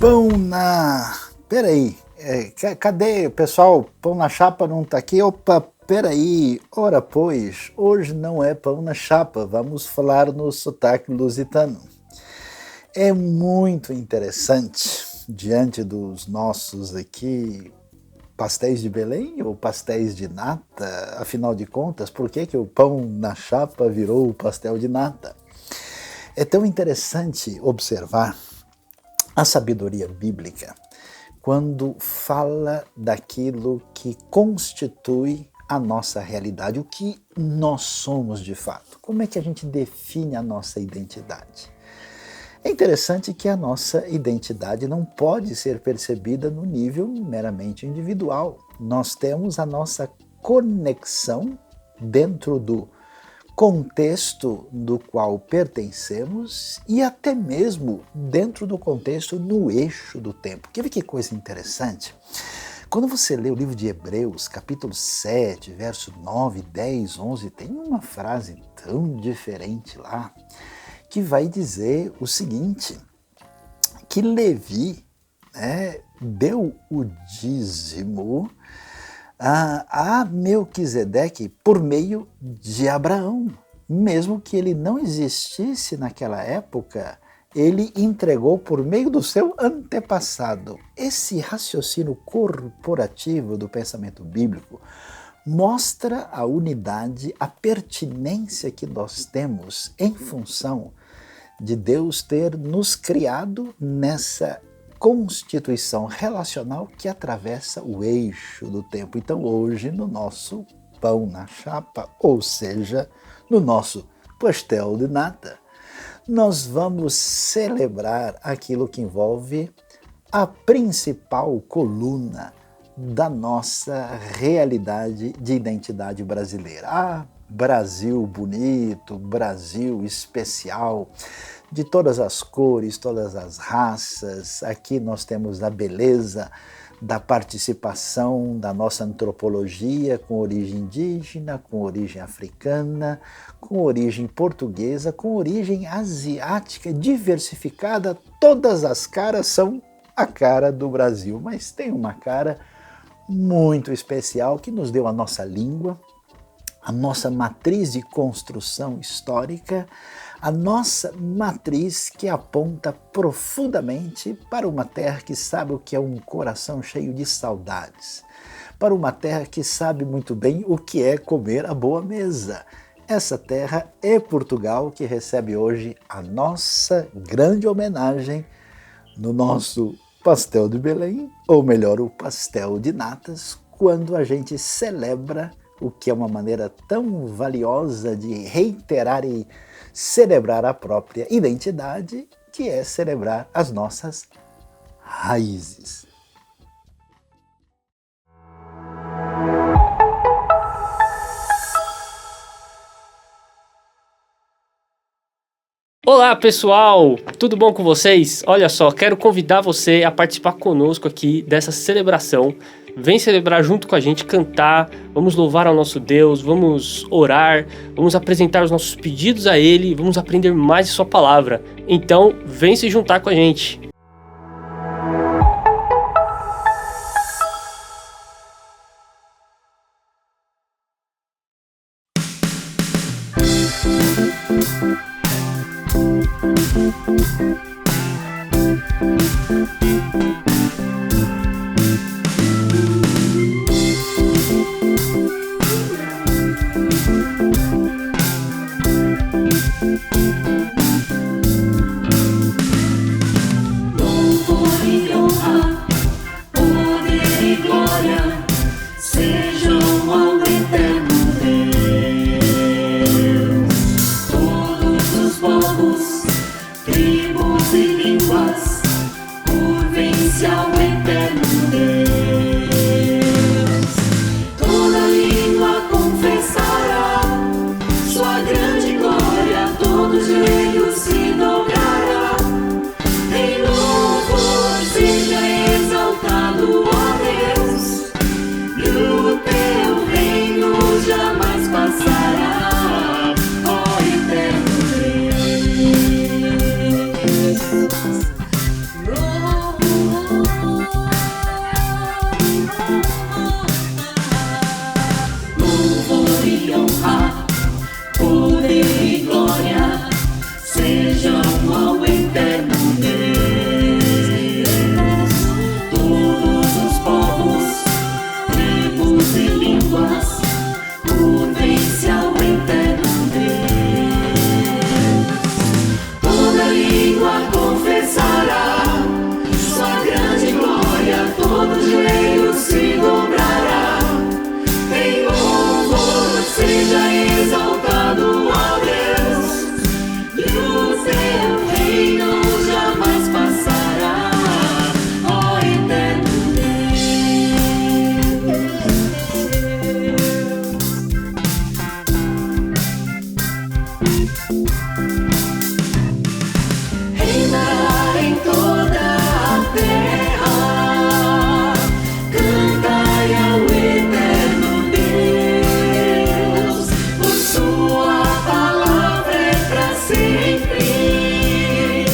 Pão na... Peraí, cadê o pessoal? Pão na chapa não tá aqui? Opa, peraí, ora pois, hoje não é pão na chapa, vamos falar no sotaque lusitano. É muito interessante, diante dos nossos aqui pastéis de Belém ou pastéis de nata, afinal de contas, por que o pão na chapa virou o pastel de nata? É tão interessante observar a sabedoria bíblica quando fala daquilo que constitui a nossa realidade, o que nós somos de fato. Como é que a gente define a nossa identidade? É interessante que a nossa identidade não pode ser percebida no nível meramente individual. Nós temos a nossa conexão dentro do contexto do qual pertencemos e até mesmo dentro do contexto no eixo do tempo. Quer ver que coisa interessante? Quando você lê o livro de Hebreus, capítulo 7, verso 9, 10, 11, tem uma frase tão diferente lá, que vai dizer o seguinte, que Levi deu o dízimo a Melquisedeque por meio de Abraão. Mesmo que ele não existisse naquela época, ele entregou por meio do seu antepassado. Esse raciocínio corporativo do pensamento bíblico mostra a unidade, a pertinência que nós temos em função de Deus ter nos criado nessa constituição relacional que atravessa o eixo do tempo. Então hoje no nosso pão na chapa, ou seja, no nosso pastel de nata, nós vamos celebrar aquilo que envolve a principal coluna da nossa realidade de identidade brasileira. Brasil bonito, Brasil especial, de todas as cores, todas as raças. Aqui nós temos a beleza da participação da nossa antropologia com origem indígena, com origem africana, com origem portuguesa, com origem asiática, diversificada. Todas as caras são a cara do Brasil, mas tem uma cara muito especial que nos deu a nossa língua, a nossa matriz de construção histórica, a nossa matriz que aponta profundamente para uma terra que sabe o que é um coração cheio de saudades, para uma terra que sabe muito bem o que é comer à boa mesa. Essa terra é Portugal, que recebe hoje a nossa grande homenagem no nosso pastel de Belém, ou melhor, o pastel de natas, quando a gente celebra o que é uma maneira tão valiosa de reiterar e celebrar a própria identidade, que é celebrar as nossas raízes. Olá pessoal, tudo bom com vocês? Olha só, quero convidar você a participar conosco aqui dessa celebração. Vem celebrar junto com a gente, cantar, vamos louvar ao nosso Deus, vamos orar, vamos apresentar os nossos pedidos a Ele, vamos aprender mais de Sua palavra. Então, vem se juntar com a gente. poder e glória sejam ao eterno Deus. Todos os povos, tribos e línguas, curvem-se ao eterno Deus. Toda língua confessará sua grande glória, todo joelho se dobrará. Em louvor seja exaltado, ó Deus, e o teu reino jamais passará, ó eterno Deus. Reinará em toda a terra, cantai ao eterno Deus, por sua palavra é pra sempre.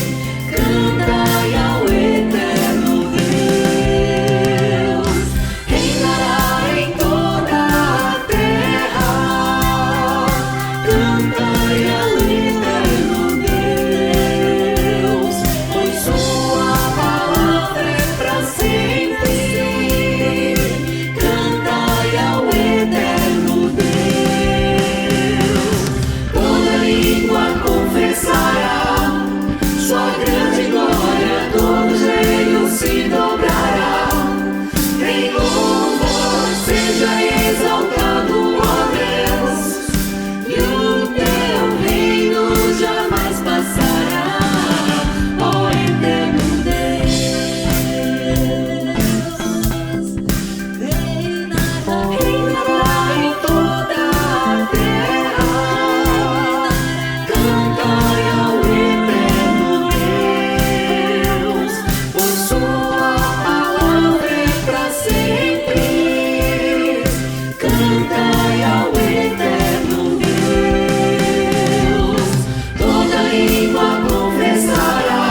Cantai ao eterno Deus. Reinará em toda a terra, cantai ao eterno Deus, pois sua palavra é pra sempre. Cantai ao eterno Deus. Toda língua confessará sua grande glória, todo joelho se dobrará. Em louvor seja exaltado, ó Deus, e o teu reino jamais passará, ó eterno Deus. Reinará em toda a terra, cantai ao eterno Deus, por sua palavra é pra sempre. Cantai ao eterno Deus. Toda língua confessará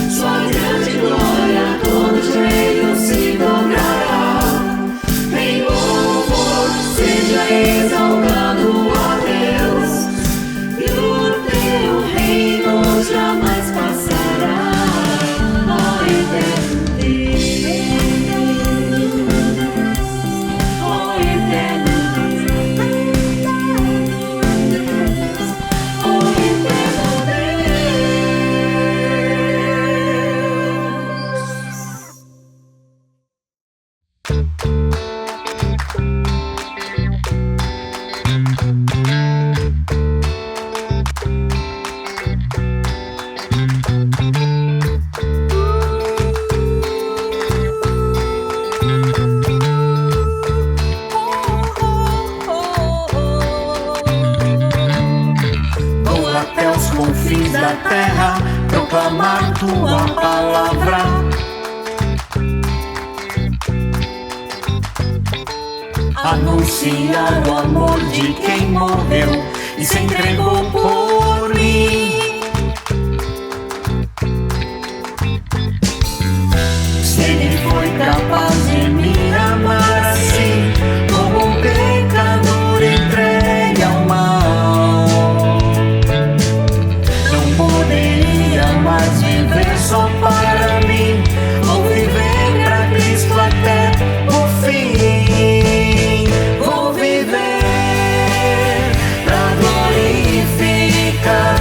sua grande glória, todo joelho se dobrará. Em louvor seja exaltado, ó Deus, e o teu reino jamais passará, ó eterno Deus, ó eterno Deus, ó eterno Vou até os confins da terra proclamar tua palavra. Anunciar o amor de quem morreu e se entregou por mim. Se ele foi capaz de me amar assim, como um pecador entregue ao mal, não poderia mais viver só para mim, vou viver pra Cristo até o fim. Vou viver pra glorificar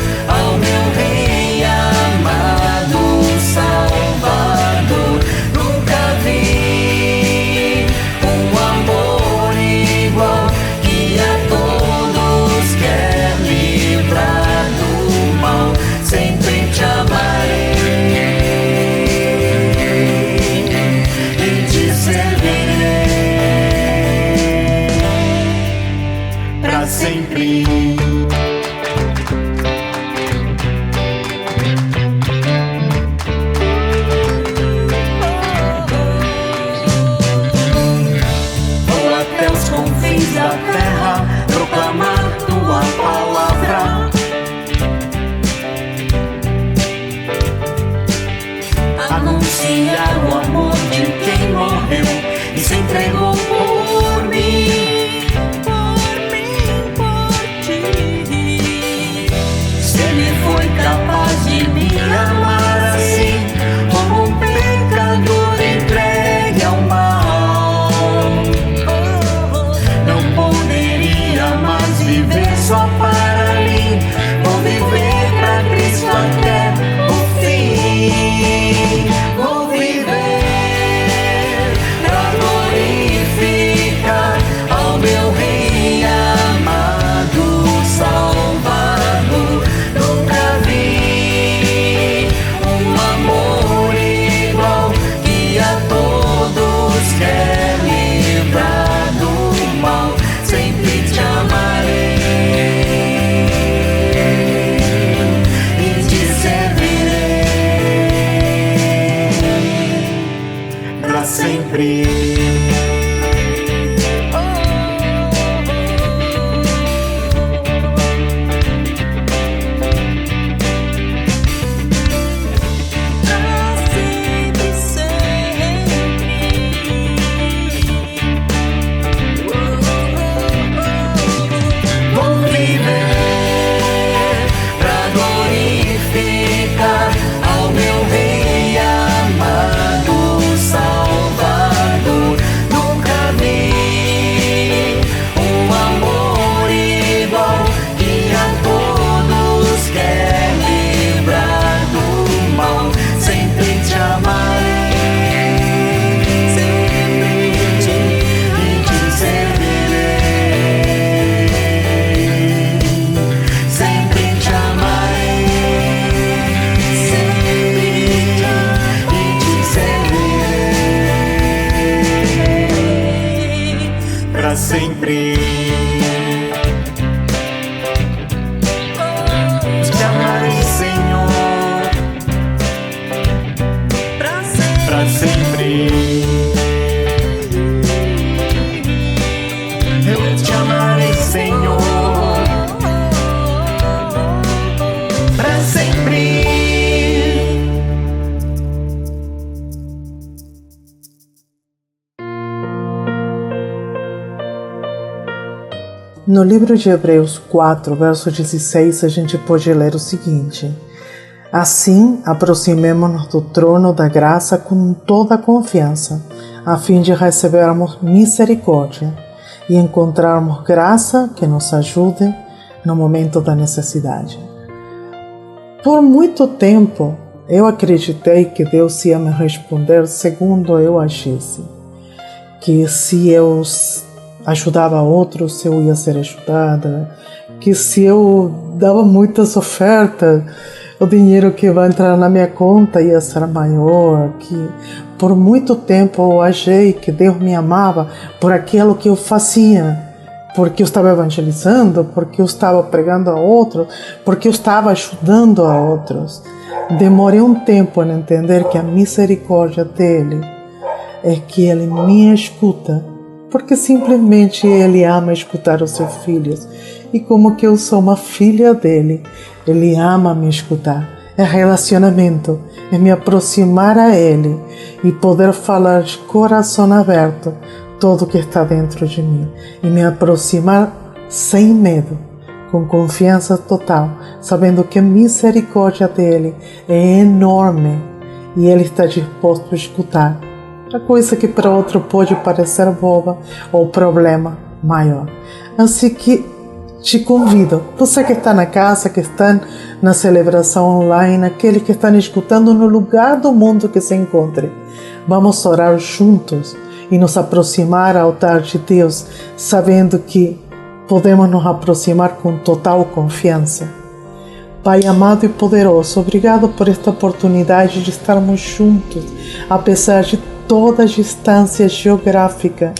capaz de me amar assim, como um pecador entregue ao mal. Não poderia mais viver só para mim, vou viver pra Cristo até o fim. Vou viver pra glorificar ao meu Rei amado, Salvador. Nunca vi um amor igual, que a todos quer livrar do mal. Sempre te amarei e te servirei pra sempre. Vou viver pra glorificar ao meu Rei amado, Salvador. Nunca vi um amor igual, que a todos quer livrar do mal. Sempre te amarei e te servirei. Sempre te amarei e te servirei pra sempre. Te amarei, Senhor, pra sempre. Eu te amarei, Senhor, pra sempre. No livro de Hebreus 4, verso 16, a gente pode ler o seguinte: assim, aproximemo-nos do trono da graça com toda a confiança, a fim de recebermos misericórdia e encontrarmos graça que nos ajude no momento da necessidade. Por muito tempo, eu acreditei que Deus ia me responder segundo eu agisse, que se eu ajudava outros, eu ia ser ajudada, que se eu dava muitas ofertas, o dinheiro que vai entrar na minha conta ia ser maior, que por muito tempo eu achei que Deus me amava por aquilo que eu fazia, porque eu estava evangelizando, porque eu estava pregando a outros, porque eu estava ajudando a outros. Demorei um tempo a entender que a misericórdia dele é que ele me escuta, porque simplesmente ele ama escutar os seus filhos. E como que eu sou uma filha dele, ele ama me escutar. É relacionamento, é me aproximar a ele e poder falar de coração aberto tudo que está dentro de mim. E me aproximar sem medo, com confiança total, sabendo que a misericórdia dele é enorme e ele está disposto a escutar. A coisa que para outro pode parecer boba ou problema maior. Assim que te convido, você que está na casa, que está na celebração online, aquele que está escutando no lugar do mundo que se encontre, vamos orar juntos e nos aproximar ao altar de Deus, sabendo que podemos nos aproximar com total confiança. Pai amado e poderoso, obrigado por esta oportunidade de estarmos juntos, apesar de toda a distância geográfica.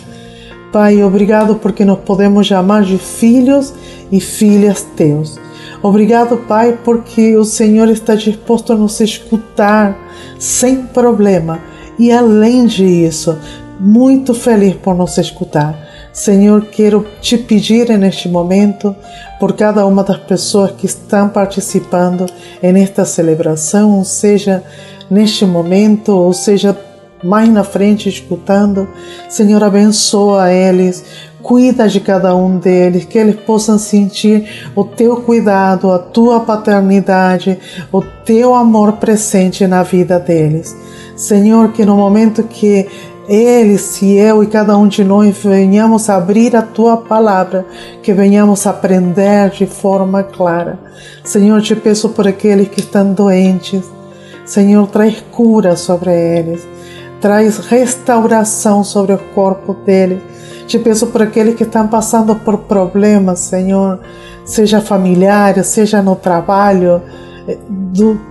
Pai, obrigado porque nos podemos chamar de filhos e filhas teus. Obrigado, Pai, porque o Senhor está disposto a nos escutar sem problema. E além disso, muito feliz por nos escutar. Senhor, quero te pedir neste momento por cada uma das pessoas que estão participando nesta celebração, seja neste momento, ou seja mais na frente escutando. Senhor, abençoa eles, cuida de cada um deles, que eles possam sentir o teu cuidado, a tua paternidade, o teu amor presente na vida deles. Senhor, que no momento que eles e eu e cada um de nós venhamos a abrir a tua palavra, que venhamos a aprender de forma clara. Senhor, te peço por aqueles que estão doentes. Senhor, traz cura sobre eles, traz restauração sobre o corpo deles. Te peço por aqueles que estão passando por problemas, Senhor, seja familiar, seja no trabalho,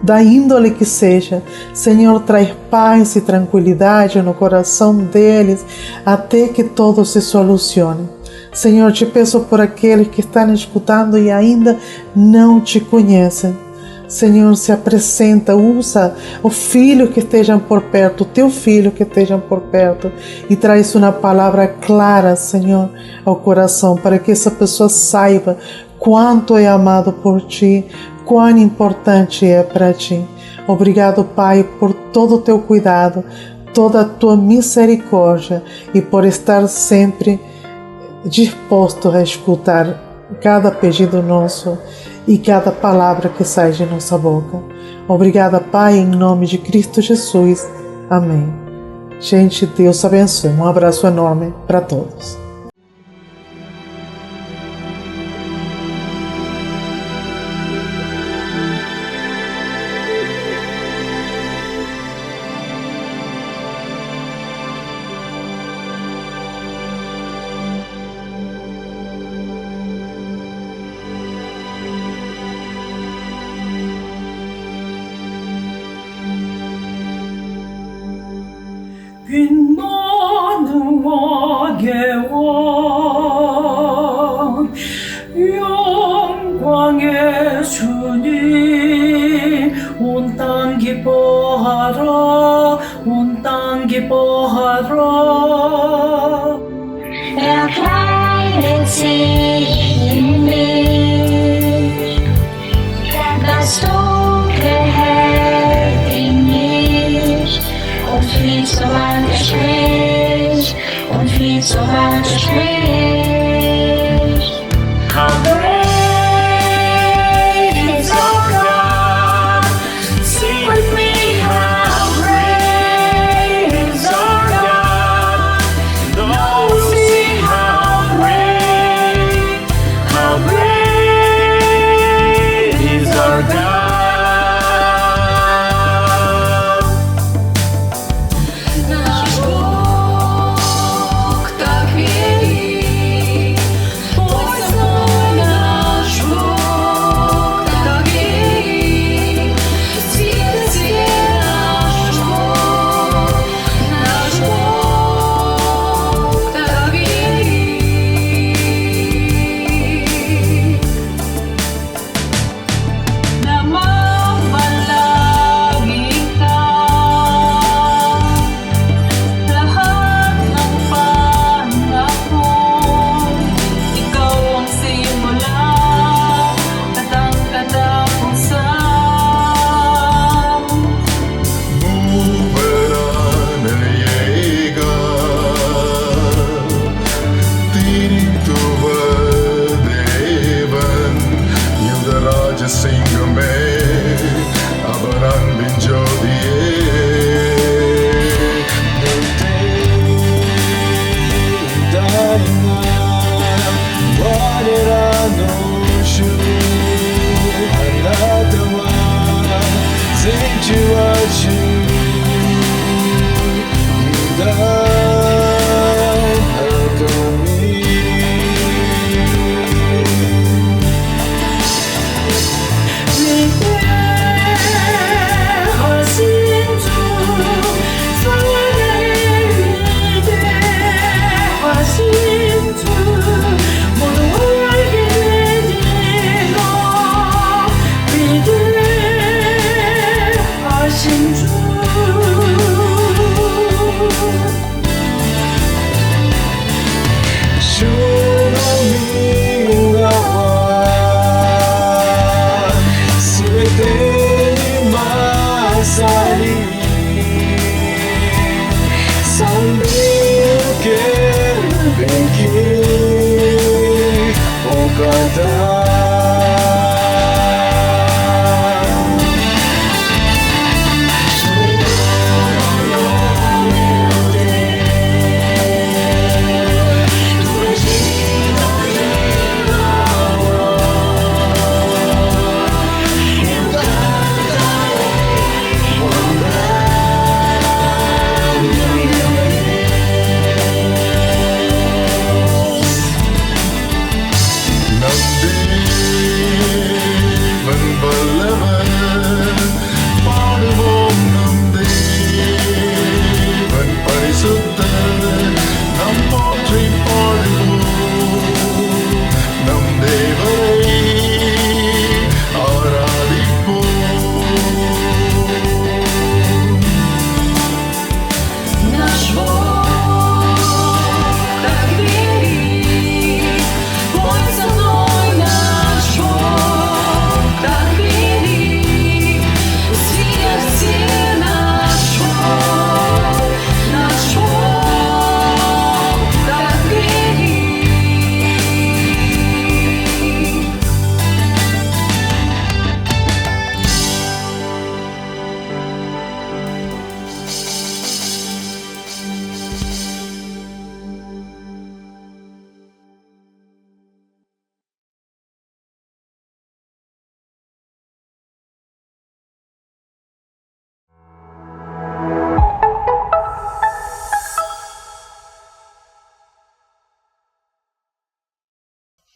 da índole que seja. Senhor, traz paz e tranquilidade no coração deles, até que tudo se solucione. Senhor, te peço por aqueles que estão escutando e ainda não te conhecem. Senhor, se apresenta, usa o filho que estejam por perto, o teu filho que estejam por perto, e traz uma palavra clara, Senhor, ao coração, para que essa pessoa saiba quanto é amado por ti, quão importante é para ti. Obrigado, Pai, por todo o teu cuidado, toda a tua misericórdia e por estar sempre disposto a escutar cada pedido nosso e cada palavra que sai de nossa boca. Obrigada, Pai, em nome de Cristo Jesus. Amém. Gente, Deus abençoe. Um abraço enorme para todos. 빛나는 왕의 왕 영광의 주님 온 땅 기뻐하라 온 땅 기뻐하라 kleine sich in mich, das Dunkle hält in mich und viel zu weit spricht und viel zu weit spricht. How great is our God? Sing with me, how great is our God? Now we'll see how great is our God. Наш Бог так велик, ой, знай, наш Бог так велик, все наш Бог так велик. Namamalagi ka, lahat ng panahon, ikaw ang simula at ang katapusan. Mubaranayega Tirituvadevan Yudaraja Singame Avaran Binjodiye Dana Varirano Shu Anadawa Zenjuachu 위대하신 주 사랑의 위대하신 주 모두 알게 되리라 위대하신 주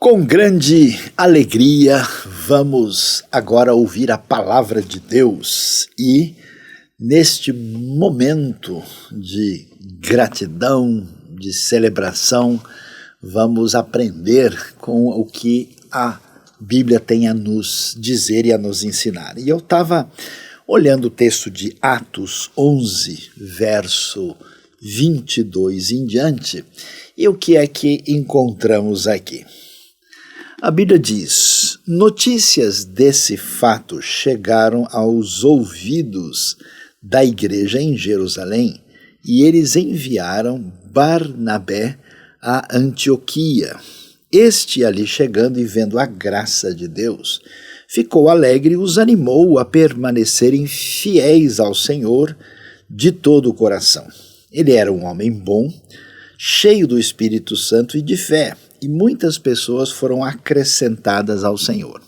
Com grande alegria, vamos agora ouvir a palavra de Deus e, neste momento de gratidão, de celebração, vamos aprender com o que a Bíblia tem a nos dizer e a nos ensinar. E eu estava olhando o texto de Atos 11, verso 22 em diante, e o que é que encontramos aqui? A Bíblia diz: notícias desse fato chegaram aos ouvidos da igreja em Jerusalém e eles enviaram Barnabé a Antioquia. Este, ali chegando e vendo a graça de Deus, ficou alegre e os animou a permanecerem fiéis ao Senhor de todo o coração. Ele era um homem bom, cheio do Espírito Santo e de fé, e muitas pessoas foram acrescentadas ao Senhor.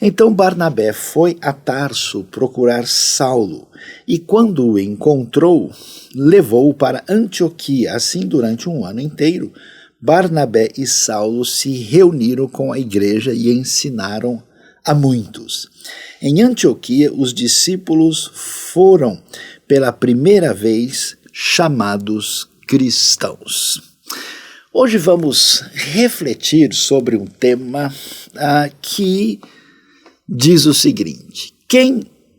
Então Barnabé foi a Tarso procurar Saulo, e quando o encontrou, levou-o para Antioquia. Assim, durante um ano inteiro, Barnabé e Saulo se reuniram com a igreja e ensinaram a muitos. Em Antioquia, os discípulos foram, pela primeira vez, chamados cristãos. Hoje vamos refletir sobre um tema que diz o seguinte: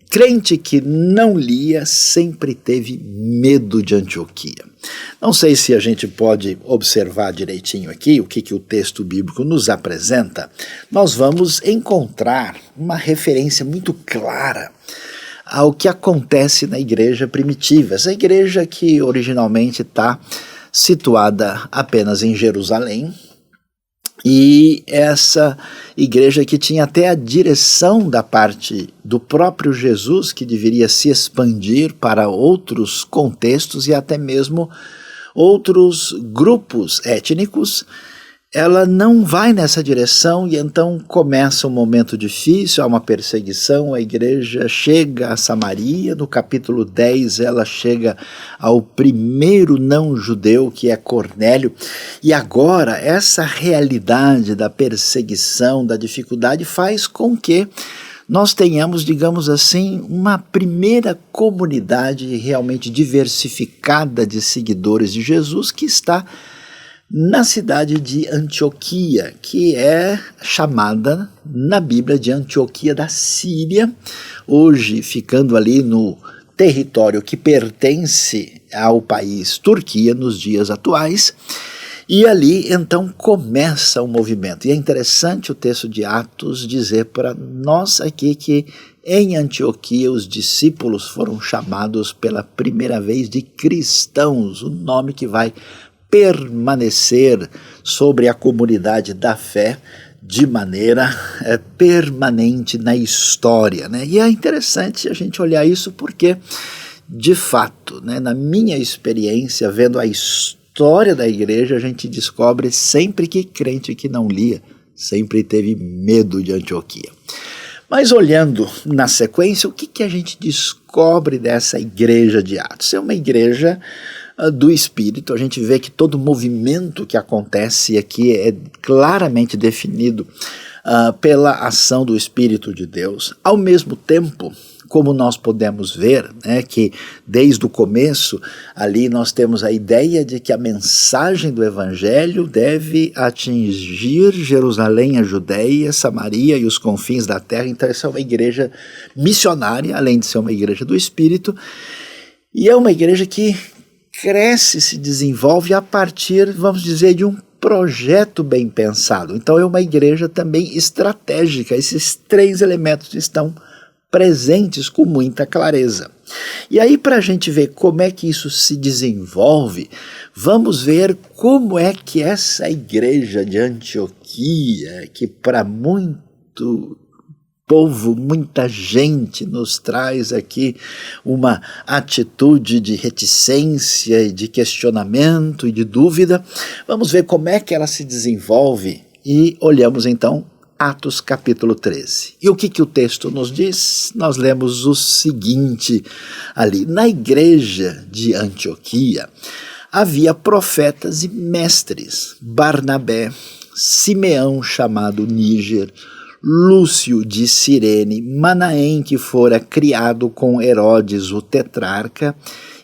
crente que não lia sempre teve medo de Antioquia. Não sei se a gente pode observar direitinho aqui o que o texto bíblico nos apresenta. Nós vamos encontrar uma referência muito clara ao que acontece na igreja primitiva. Essa igreja que originalmente está situada apenas em Jerusalém, e essa igreja que tinha até a direção da parte do próprio Jesus, que deveria se expandir para outros contextos e até mesmo outros grupos étnicos, ela não vai nessa direção e então começa um momento difícil, há uma perseguição, a igreja chega a Samaria, no capítulo 10 ela chega ao primeiro não-judeu, que é Cornélio, e agora essa realidade da perseguição, da dificuldade, faz com que nós tenhamos, digamos assim, uma primeira comunidade realmente diversificada de seguidores de Jesus que está na cidade de Antioquia, que é chamada na Bíblia de Antioquia da Síria, hoje ficando ali no território que pertence ao país Turquia nos dias atuais. E ali então começa o movimento. E é interessante o texto de Atos dizer para nós aqui que em Antioquia os discípulos foram chamados pela primeira vez de cristãos, o nome que vai permanecer sobre a comunidade da fé de maneira permanente na história, né? E é interessante a gente olhar isso porque, de fato, né, na minha experiência, vendo a história da igreja, a gente descobre sempre que crente que não lia sempre teve medo de Antioquia. Mas olhando na sequência, o que a gente descobre dessa igreja de Atos? É uma igreja do Espírito. A gente vê que todo movimento que acontece aqui é claramente definido pela ação do Espírito de Deus. Ao mesmo tempo, como nós podemos ver, né, que desde o começo ali nós temos a ideia de que a mensagem do Evangelho deve atingir Jerusalém, a Judéia, Samaria e os confins da terra. Então essa é uma igreja missionária, além de ser uma igreja do Espírito, e é uma igreja que cresce, se desenvolve a partir, vamos dizer, de um projeto bem pensado. Então é uma igreja também estratégica. Esses três elementos estão presentes com muita clareza. E aí, para a gente ver como é que isso se desenvolve, vamos ver como é que essa igreja de Antioquia, que para muito povo, muita gente nos traz aqui uma atitude de reticência, de questionamento e de dúvida. Vamos ver como é que ela se desenvolve e olhamos então Atos capítulo 13. E o que o texto nos diz? Nós lemos o seguinte ali: na igreja de Antioquia havia profetas e mestres, Barnabé, Simeão, chamado Níger, Lúcio de Cirene, Manaém, que fora criado com Herodes, o tetrarca,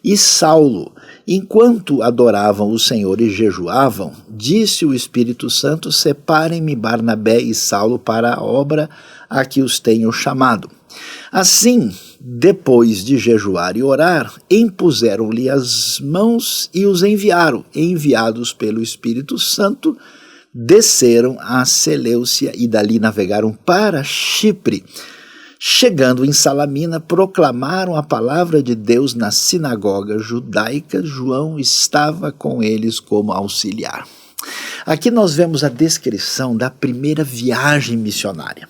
e Saulo. Enquanto adoravam o Senhor e jejuavam, disse o Espírito Santo: separem-me Barnabé e Saulo para a obra a que os tenho chamado. Assim, depois de jejuar e orar, impuseram-lhe as mãos e os enviaram. Enviados pelo Espírito Santo, desceram a Seleucia e dali navegaram para Chipre. Chegando em Salamina, proclamaram a palavra de Deus na sinagoga judaica. João estava com eles como auxiliar. Aqui nós vemos a descrição da primeira viagem missionária.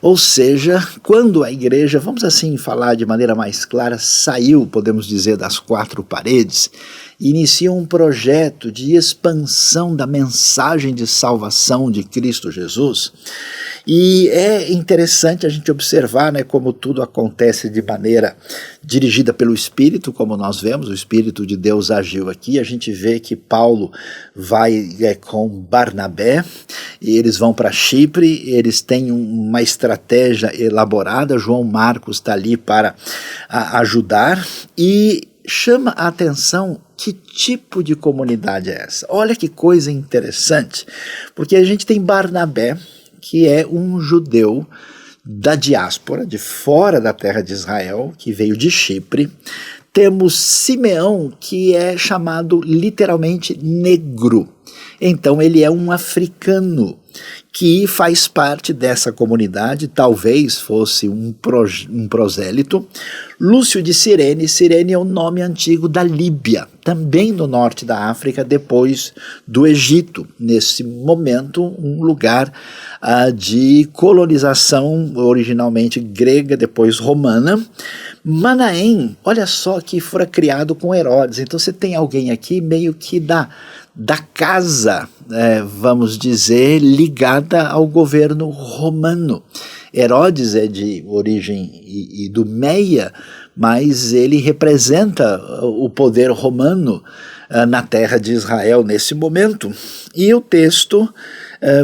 Ou seja, quando a igreja, vamos assim falar de maneira mais clara, saiu, podemos dizer, das quatro paredes, inicia um projeto de expansão da mensagem de salvação de Cristo Jesus. E é interessante a gente observar, né, como tudo acontece de maneira dirigida pelo Espírito, como nós vemos, o Espírito de Deus agiu aqui. A gente vê que Paulo vai com Barnabé, e eles vão para Chipre, eles têm uma estratégia elaborada, João Marcos está ali para ajudar, e chama a atenção que tipo de comunidade é essa. Olha que coisa interessante, porque a gente tem Barnabé, que é um judeu da diáspora, de fora da terra de Israel, que veio de Chipre. Temos Simeão, que é chamado literalmente negro. Então ele é um africano que faz parte dessa comunidade, talvez fosse um prosélito. Lúcio de Cirene, Cirene é o nome antigo da Líbia, também no norte da África, depois do Egito. Nesse momento, um lugar de colonização originalmente grega, depois romana. Manaém, olha só, que fora criado com Herodes. Então você tem alguém aqui meio que da casa, vamos dizer, ligada ao governo romano. Herodes é de origem idumeia, mas ele representa o poder romano na terra de Israel nesse momento. E o texto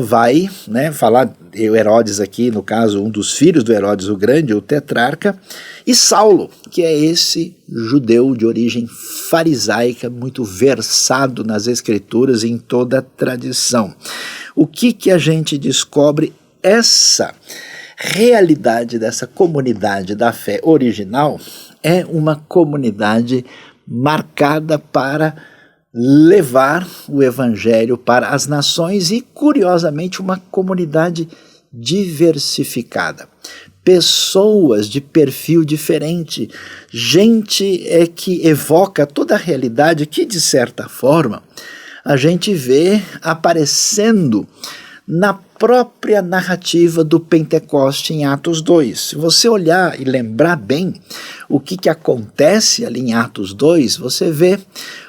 vai falar, o Herodes aqui, no caso, um dos filhos do Herodes o Grande, o tetrarca, e Saulo, que é esse judeu de origem farisaica, muito versado nas escrituras e em toda a tradição. O que a gente descobre? Essa realidade dessa comunidade da fé original é uma comunidade marcada para levar o evangelho para as nações e, curiosamente, uma comunidade diversificada. Pessoas de perfil diferente, gente que evoca toda a realidade que, de certa forma, a gente vê aparecendo na própria narrativa do Pentecoste em Atos 2. Se você olhar e lembrar bem o que acontece ali em Atos 2, você vê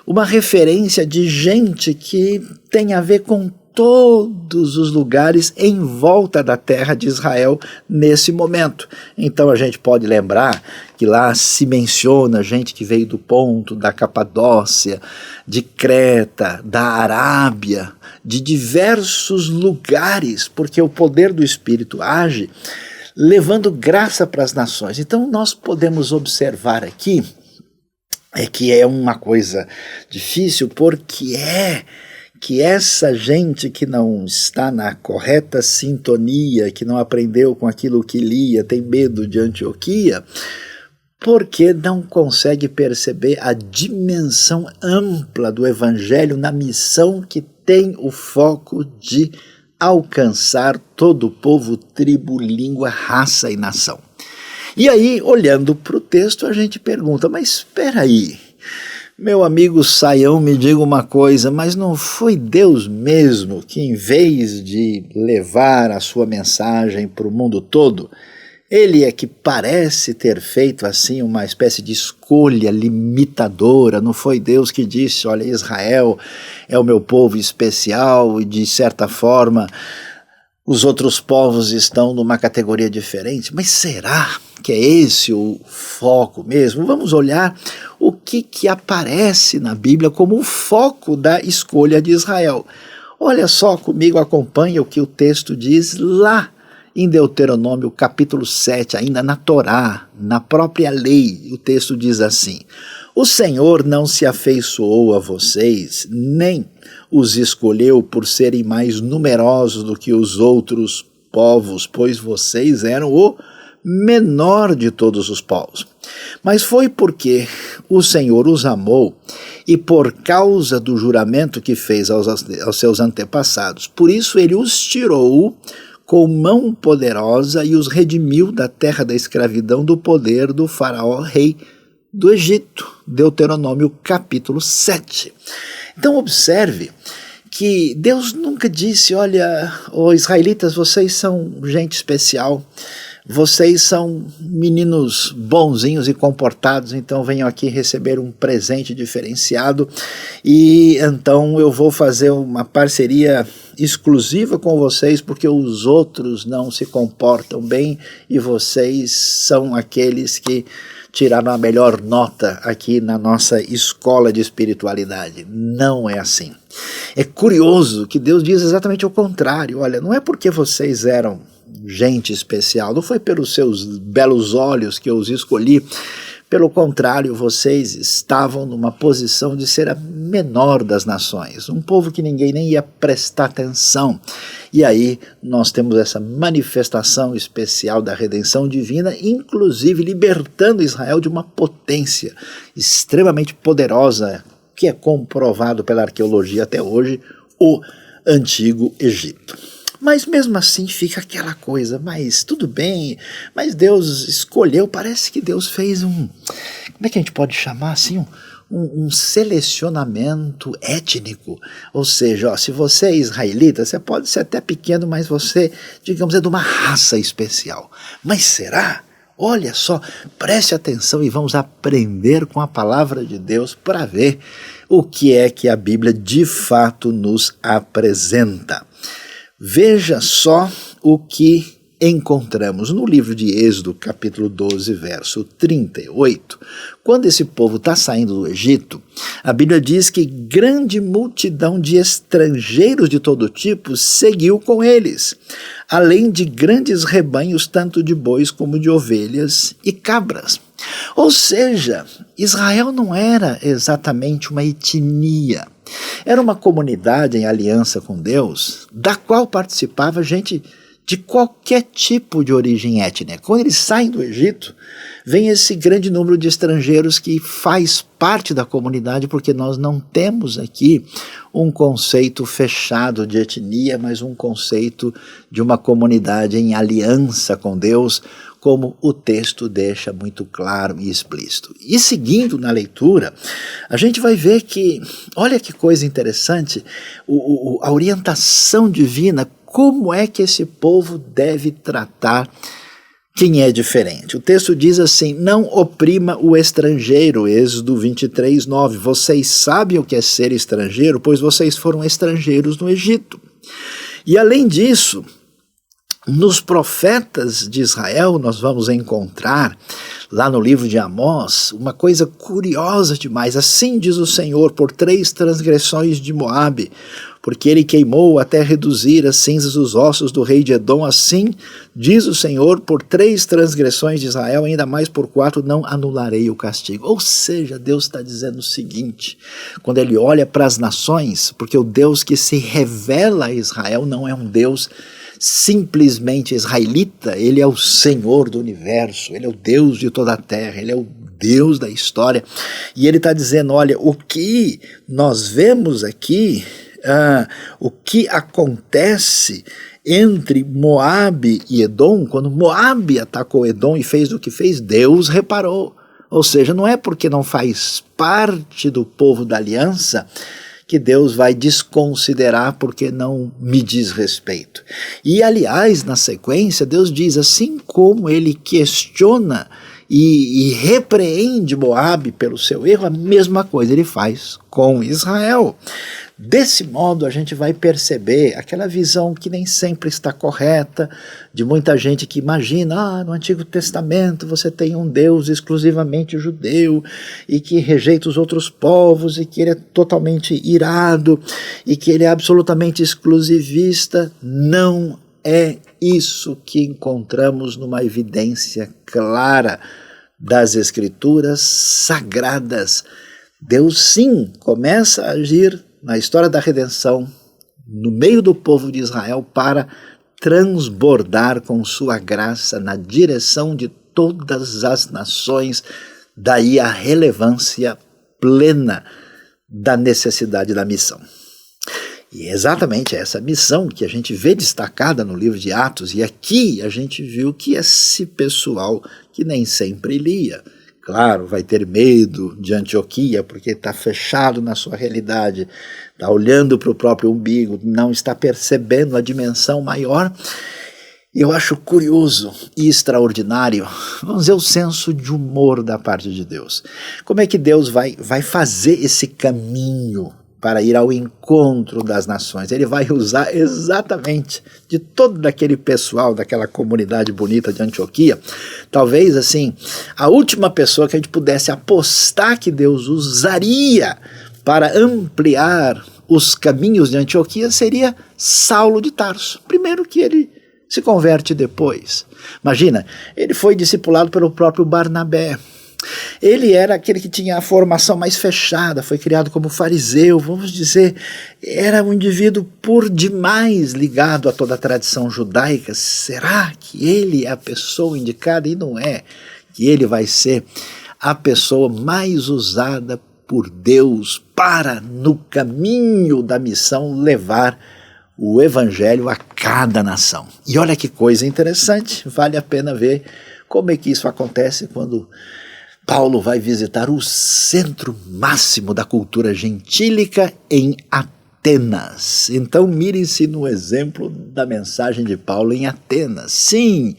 uma referência de gente que tem a ver com todos os lugares em volta da terra de Israel nesse momento. Então a gente pode lembrar que lá se menciona gente que veio do Ponto, da Capadócia, de Creta, da Arábia, de diversos lugares, porque o poder do Espírito age levando graça para as nações. Então nós podemos observar aqui que é uma coisa difícil, porque que essa gente que não está na correta sintonia, que não aprendeu com aquilo que lia, tem medo de Antioquia, porque não consegue perceber a dimensão ampla do evangelho na missão que tem o foco de alcançar todo o povo, tribo, língua, raça e nação. E aí, olhando para o texto, a gente pergunta, mas espera aí, meu amigo Saião, me diga uma coisa, mas não foi Deus mesmo que, em vez de levar a sua mensagem para o mundo todo, ele é que parece ter feito assim uma espécie de escolha limitadora? Não foi Deus que disse, olha, Israel é o meu povo especial e, de certa forma, os outros povos estão numa categoria diferente? Mas será que é esse o foco mesmo? Vamos olhar o que aparece na Bíblia como o foco da escolha de Israel. Olha só comigo, acompanha o que o texto diz lá em Deuteronômio capítulo 7, ainda na Torá, na própria lei. O texto diz assim: o Senhor não se afeiçoou a vocês, nem os escolheu por serem mais numerosos do que os outros povos, pois vocês eram o menor de todos os povos. Mas foi porque o Senhor os amou e por causa do juramento que fez aos seus antepassados. Por isso ele os tirou com mão poderosa e os redimiu da terra da escravidão do poder do faraó, rei do Egito. Deuteronômio capítulo 7. Então observe que Deus nunca disse: olha, israelitas, vocês são gente especial, vocês são meninos bonzinhos e comportados, então venham aqui receber um presente diferenciado e então eu vou fazer uma parceria exclusiva com vocês porque os outros não se comportam bem e vocês são aqueles que tiraram a melhor nota aqui na nossa escola de espiritualidade. Não é assim. É curioso que Deus diz exatamente o contrário. Olha, não é porque vocês eram gente especial, não foi pelos seus belos olhos que eu os escolhi, pelo contrário, vocês estavam numa posição de ser a menor das nações, um povo que ninguém nem ia prestar atenção. E aí nós temos essa manifestação especial da redenção divina, inclusive libertando Israel de uma potência extremamente poderosa, que é comprovado pela arqueologia até hoje, o Antigo Egito. Mas mesmo assim fica aquela coisa, mas tudo bem, mas Deus escolheu, parece que Deus fez como é que a gente pode chamar assim, um selecionamento étnico. Ou seja, ó, se você é israelita, você pode ser até pequeno, mas você, digamos, é de uma raça especial. Mas será? Olha só, preste atenção e vamos aprender com a palavra de Deus para ver o que é que a Bíblia de fato nos apresenta. Veja só o que encontramos no livro de Êxodo, capítulo 12, verso 38. Quando esse povo está saindo do Egito, a Bíblia diz que grande multidão de estrangeiros de todo tipo seguiu com eles, além de grandes rebanhos, tanto de bois como de ovelhas e cabras. Ou seja, Israel não era exatamente uma etnia. Era uma comunidade em aliança com Deus, da qual participava gente de qualquer tipo de origem étnica. Quando eles saem do Egito, vem esse grande número de estrangeiros que faz parte da comunidade, porque nós não temos aqui um conceito fechado de etnia, mas um conceito de uma comunidade em aliança com Deus, como o texto deixa muito claro e explícito. E seguindo na leitura, a gente vai ver que, olha que coisa interessante, a orientação divina, como é que esse povo deve tratar quem é diferente. O texto diz assim: não oprima o estrangeiro, Êxodo 23, 9. Vocês sabem o que é ser estrangeiro, pois vocês foram estrangeiros no Egito. E além disso, nos profetas de Israel, nós vamos encontrar, lá no livro de Amós, uma coisa curiosa demais. Assim diz o Senhor: por 3 transgressões de Moabe, porque ele queimou até reduzir as cinzas dos ossos do rei de Edom, assim diz o Senhor: por 3 transgressões de Israel, ainda mais por 4, não anularei o castigo. Ou seja, Deus está dizendo o seguinte, quando ele olha para as nações, porque o Deus que se revela a Israel não é um Deus simplesmente israelita, ele é o Senhor do universo, ele é o Deus de toda a terra, ele é o Deus da história, e ele está dizendo: olha, o que nós vemos aqui, o que acontece entre Moabe e Edom, quando Moabe atacou Edom e fez o que fez, Deus reparou. Ou seja, não é porque não faz parte do povo da aliança que Deus vai desconsiderar porque não me diz respeito. E aliás, na sequência, Deus diz, assim como ele questiona e repreende Moabe pelo seu erro, a mesma coisa ele faz com Israel. Desse modo, a gente vai perceber aquela visão que nem sempre está correta, de muita gente que imagina, no Antigo Testamento você tem um Deus exclusivamente judeu, e que rejeita os outros povos, e que ele é totalmente irado, e que ele é absolutamente exclusivista. Não é isso que encontramos numa evidência clara das Escrituras sagradas. Deus sim começa a agir na história da redenção, no meio do povo de Israel, para transbordar com sua graça na direção de todas as nações. Daí a relevância plena da necessidade da missão. E é exatamente essa missão que a gente vê destacada no livro de Atos, e aqui a gente viu que esse pessoal que nem sempre lia, claro, vai ter medo de Antioquia, porque está fechado na sua realidade, está olhando para o próprio umbigo, não está percebendo a dimensão maior. Eu acho curioso e extraordinário, vamos dizer, o senso de humor da parte de Deus. Como é que Deus vai fazer esse caminho para ir ao encontro das nações? Ele vai usar exatamente de todo aquele pessoal, daquela comunidade bonita de Antioquia. Talvez, assim, a última pessoa que a gente pudesse apostar que Deus usaria para ampliar os caminhos de Antioquia seria Saulo de Tarso. Primeiro que ele se converte depois. Imagina, ele foi discipulado pelo próprio Barnabé. Ele era aquele que tinha a formação mais fechada, foi criado como fariseu, vamos dizer, era um indivíduo por demais ligado a toda a tradição judaica. Será que ele é a pessoa indicada? E não é, que ele vai ser a pessoa mais usada por Deus para, no caminho da missão, levar o evangelho a cada nação. E olha que coisa interessante, vale a pena ver como é que isso acontece quando Paulo vai visitar o centro máximo da cultura gentílica em Atenas. Então mire-se no exemplo da mensagem de Paulo em Atenas. Sim,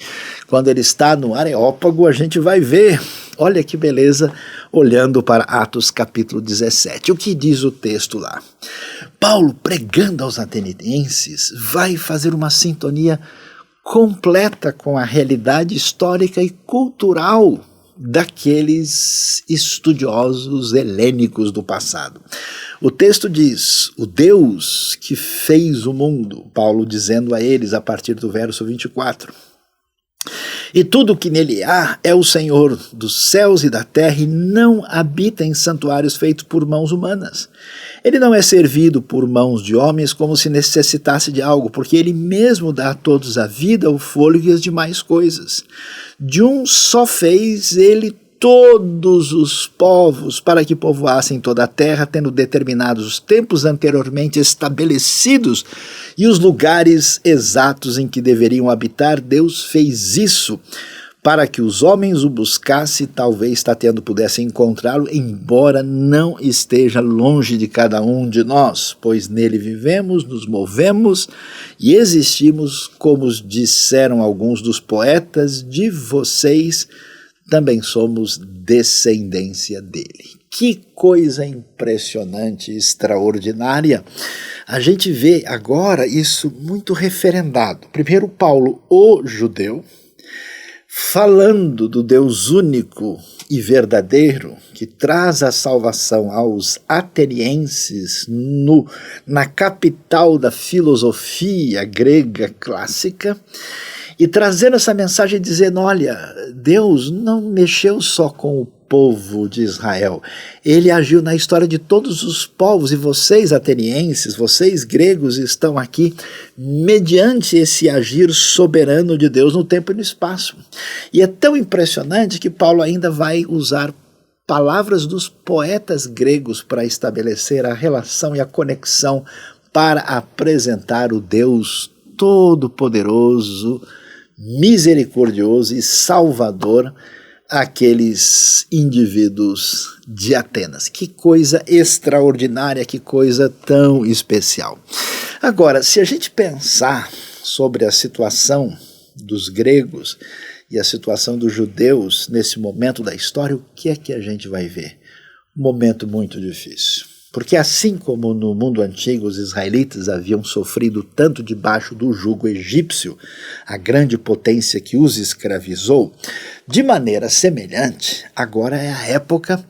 quando ele está no Areópago, a gente vai ver, olha que beleza, olhando para Atos capítulo 17. O que diz o texto lá? Paulo, pregando aos atenienses, vai fazer uma sintonia completa com a realidade histórica e cultural daqueles estudiosos helênicos do passado. O texto diz, o Deus que fez o mundo, Paulo dizendo a eles a partir do verso 24, e tudo o que nele há é o Senhor dos céus e da terra, e não habita em santuários feitos por mãos humanas. Ele não é servido por mãos de homens como se necessitasse de algo, porque ele mesmo dá a todos a vida, o fôlego e as demais coisas. De um só fez ele todos os povos, para que povoassem toda a terra, tendo determinados os tempos anteriormente estabelecidos e os lugares exatos em que deveriam habitar. Deus fez isso para que os homens o buscassem, talvez tateando pudessem encontrá-lo, embora não esteja longe de cada um de nós, pois nele vivemos, nos movemos e existimos, como disseram alguns dos poetas, de vocês também somos descendência dele. Que coisa impressionante, extraordinária. A gente vê agora isso muito referendado. Primeiro Paulo, o judeu, falando do Deus único e verdadeiro, que traz a salvação aos atenienses na capital da filosofia grega clássica, e trazendo essa mensagem dizendo, olha, Deus não mexeu só com o povo de Israel, ele agiu na história de todos os povos, e vocês atenienses, vocês gregos estão aqui mediante esse agir soberano de Deus no tempo e no espaço. E é tão impressionante que Paulo ainda vai usar palavras dos poetas gregos para estabelecer a relação e a conexão para apresentar o Deus todo-poderoso, misericordioso e salvador àqueles indivíduos de Atenas. Que coisa extraordinária, que coisa tão especial. Agora, se a gente pensar sobre a situação dos gregos e a situação dos judeus nesse momento da história, o que é que a gente vai ver? Um momento muito difícil. Porque assim como no mundo antigo os israelitas haviam sofrido tanto debaixo do jugo egípcio, a grande potência que os escravizou, de maneira semelhante, agora é a época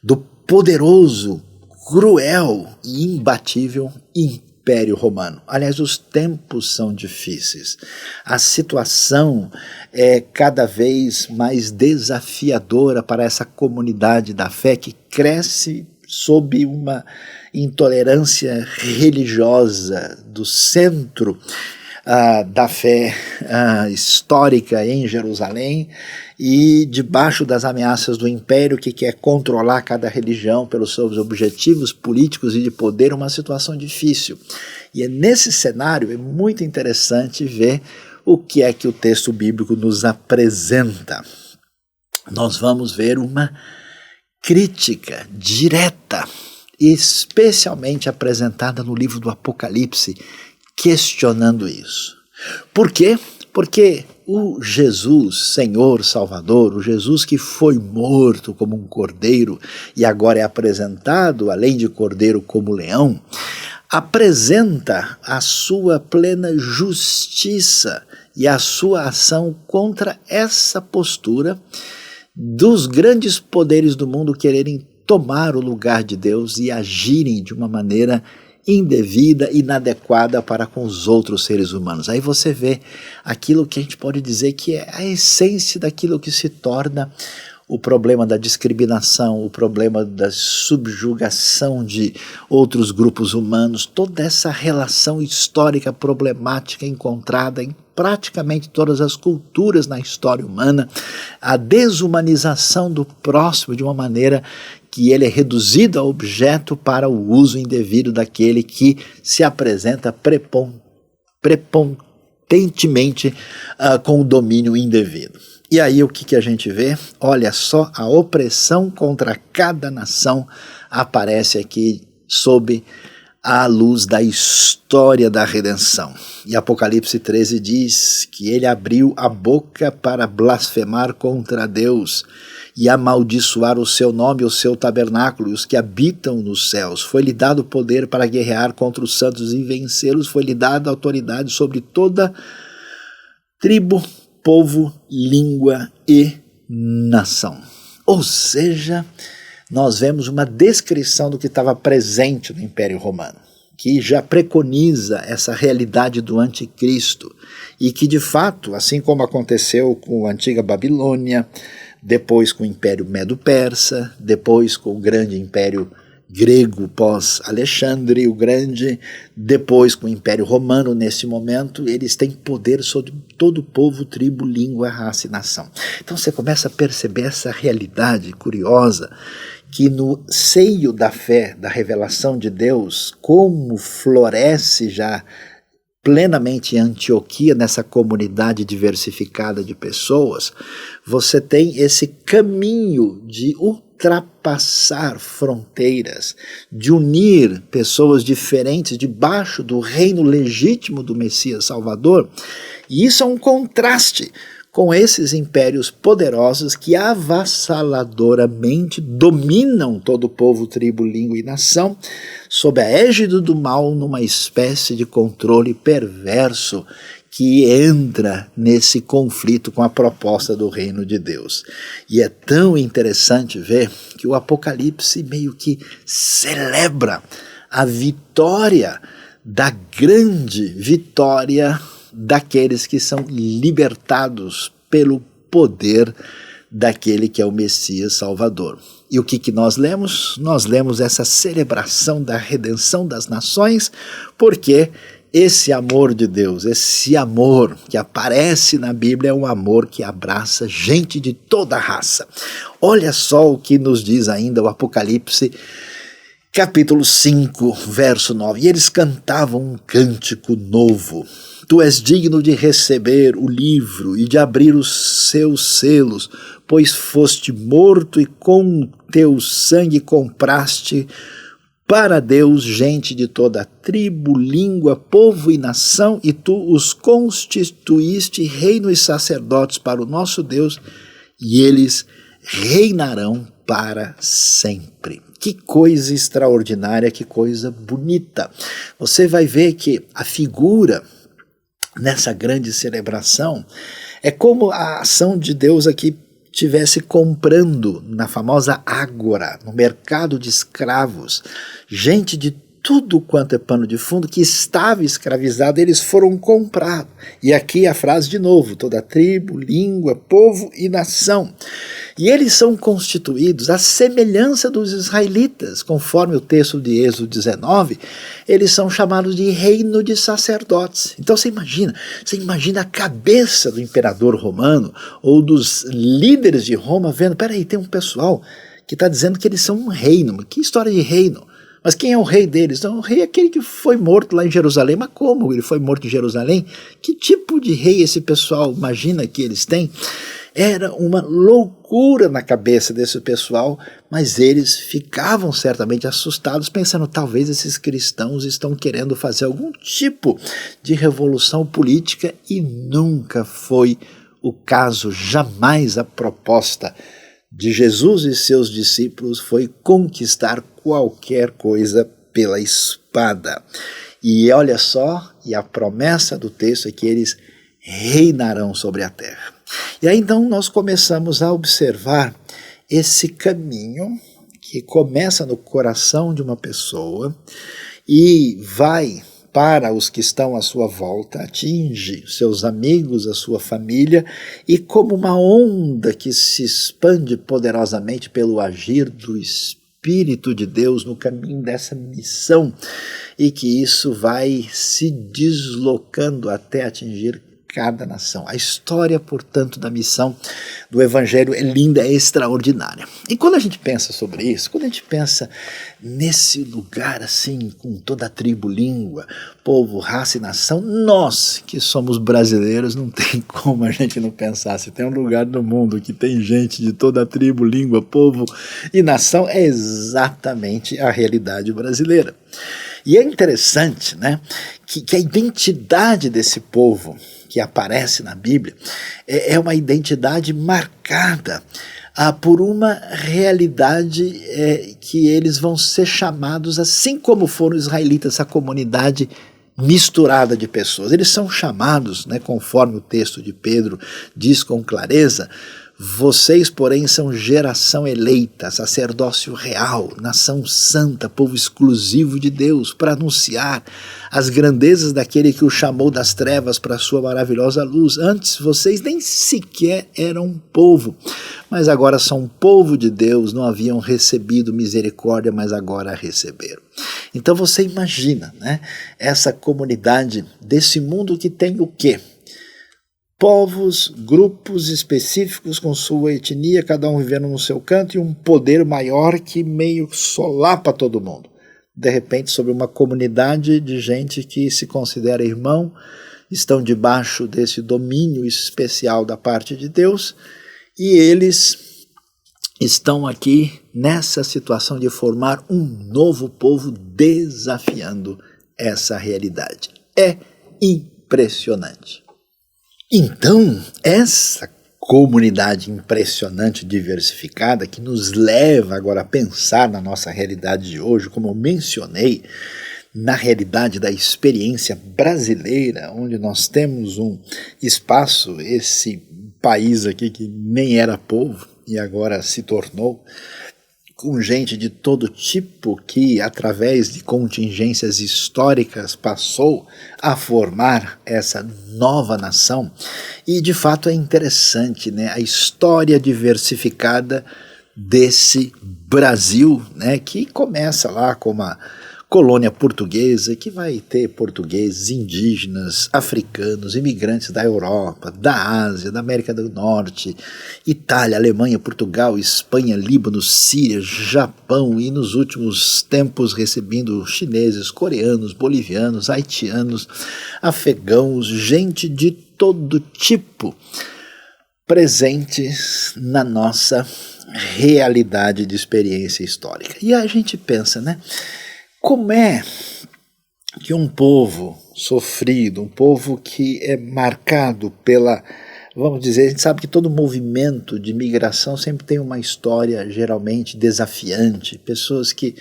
do poderoso, cruel e imbatível Império Romano. Aliás, os tempos são difíceis. A situação é cada vez mais desafiadora para essa comunidade da fé que cresce sob uma intolerância religiosa do centro da fé histórica em Jerusalém e debaixo das ameaças do império que quer controlar cada religião pelos seus objetivos políticos e de poder, uma situação difícil. E é nesse cenário é muito interessante ver o que é que o texto bíblico nos apresenta. Nós vamos ver uma crítica direta, especialmente apresentada no livro do Apocalipse, questionando isso. Por quê? Porque o Jesus, Senhor, Salvador, o Jesus que foi morto como um cordeiro e agora é apresentado, além de cordeiro, como leão, apresenta a sua plena justiça e a sua ação contra essa postura dos grandes poderes do mundo quererem tomar o lugar de Deus e agirem de uma maneira indevida, inadequada para com os outros seres humanos. Aí você vê aquilo que a gente pode dizer que é a essência daquilo que se torna o problema da discriminação, o problema da subjugação de outros grupos humanos, toda essa relação histórica problemática encontrada em praticamente todas as culturas na história humana, a desumanização do próximo de uma maneira que ele é reduzido a objeto para o uso indevido daquele que se apresenta preponderantemente com o domínio indevido. E aí o que a gente vê? Olha só, a opressão contra cada nação aparece aqui sob à luz da história da redenção. E Apocalipse 13 diz que ele abriu a boca para blasfemar contra Deus e amaldiçoar o seu nome e o seu tabernáculo e os que habitam nos céus. Foi-lhe dado poder para guerrear contra os santos e vencê-los. Foi-lhe dada autoridade sobre toda tribo, povo, língua e nação. Ou seja, nós vemos uma descrição do que estava presente no Império Romano, que já preconiza essa realidade do anticristo e que, de fato, assim como aconteceu com a antiga Babilônia, depois com o Império Medo-Persa, depois com o grande Império grego pós-Alexandre o Grande, depois com o Império Romano, nesse momento, eles têm poder sobre todo o povo, tribo, língua, raça e nação. Então você começa a perceber essa realidade curiosa, que no seio da fé, da revelação de Deus, como floresce já plenamente em Antioquia, nessa comunidade diversificada de pessoas, você tem esse caminho de ultrapassar fronteiras, de unir pessoas diferentes debaixo do reino legítimo do Messias Salvador, e isso é um contraste com esses impérios poderosos que avassaladoramente dominam todo o povo, tribo, língua e nação, sob a égide do mal, numa espécie de controle perverso que entra nesse conflito com a proposta do reino de Deus. E é tão interessante ver que o Apocalipse meio que celebra a vitória, da grande vitória daqueles que são libertados pelo poder daquele que é o Messias Salvador. E o que nós lemos? Nós lemos essa celebração da redenção das nações, porque esse amor de Deus, esse amor que aparece na Bíblia é um amor que abraça gente de toda raça. Olha só o que nos diz ainda o Apocalipse, capítulo 5, verso 9. E eles cantavam um cântico novo. Tu és digno de receber o livro e de abrir os seus selos, pois foste morto e com teu sangue compraste para Deus gente de toda tribo, língua, povo e nação, e tu os constituíste reino e sacerdotes para o nosso Deus, e eles reinarão para sempre. Que coisa extraordinária, que coisa bonita. Você vai ver que a figura nessa grande celebração é como a ação de Deus aqui estivesse comprando na famosa ágora, no mercado de escravos, gente de tudo quanto é pano de fundo que estava escravizado, eles foram comprados. E aqui a frase de novo, toda tribo, língua, povo e nação. E eles são constituídos à semelhança dos israelitas, conforme o texto de Êxodo 19, eles são chamados de reino de sacerdotes. Então você imagina a cabeça do imperador romano ou dos líderes de Roma vendo, peraí, tem um pessoal que está dizendo que eles são um reino. Que história de reino? Mas quem é o rei deles? Então, o rei é aquele que foi morto lá em Jerusalém. Mas como ele foi morto em Jerusalém? Que tipo de rei esse pessoal imagina que eles têm? Era uma loucura na cabeça desse pessoal, mas eles ficavam certamente assustados, pensando, talvez esses cristãos estão querendo fazer algum tipo de revolução política, e nunca foi o caso. Jamais a proposta de Jesus e seus discípulos foi conquistar qualquer coisa pela espada. E olha só, e a promessa do texto é que eles reinarão sobre a terra. E aí então nós começamos a observar esse caminho que começa no coração de uma pessoa e vai para os que estão à sua volta, atinge seus amigos, a sua família, e como uma onda que se expande poderosamente pelo agir do Espírito de Deus no caminho dessa missão, e que isso vai se deslocando até atingir cada nação. A história, portanto, da missão do Evangelho é linda, é extraordinária. E quando a gente pensa sobre isso, quando a gente pensa nesse lugar assim, com toda a tribo, língua, povo, raça e nação, nós que somos brasileiros, não tem como a gente não pensar. Se tem um lugar no mundo que tem gente de toda a tribo, língua, povo e nação, é exatamente a realidade brasileira. E é interessante, né, que a identidade desse povo que aparece na Bíblia é uma identidade marcada por uma realidade que eles vão ser chamados, assim como foram os israelitas, essa comunidade misturada de pessoas. Eles são chamados, né, conforme o texto de Pedro diz com clareza, vocês, porém, são geração eleita, sacerdócio real, nação santa, povo exclusivo de Deus, para anunciar as grandezas daquele que o chamou das trevas para a sua maravilhosa luz. Antes, vocês nem sequer eram povo, mas agora são povo de Deus, não haviam recebido misericórdia, mas agora a receberam. Então você imagina, né, essa comunidade desse mundo que tem o quê? Povos, grupos específicos com sua etnia, cada um vivendo no seu canto, e um poder maior que meio solapa todo mundo. De repente, sobre uma comunidade de gente que se considera irmão, estão debaixo desse domínio especial da parte de Deus, e eles estão aqui nessa situação de formar um novo povo desafiando essa realidade. É impressionante. Então, essa comunidade impressionante, diversificada, que nos leva agora a pensar na nossa realidade de hoje, como eu mencionei, na realidade da experiência brasileira, onde nós temos um espaço, esse país aqui que nem era povo e agora se tornou, com gente de todo tipo que, através de contingências históricas, passou a formar essa nova nação. E, de fato, é interessante, né, a história diversificada desse Brasil, né, que começa lá com uma colônia portuguesa, que vai ter portugueses, indígenas, africanos, imigrantes da Europa, da Ásia, da América do Norte, Itália, Alemanha, Portugal, Espanha, Líbano, Síria, Japão, e nos últimos tempos recebendo chineses, coreanos, bolivianos, haitianos, afegãos, gente de todo tipo presentes na nossa realidade de experiência histórica. E a gente pensa, né? Como é que um povo sofrido, um povo que é marcado pela vamos dizer, a gente sabe que todo movimento de migração sempre tem uma história geralmente desafiante, pessoas que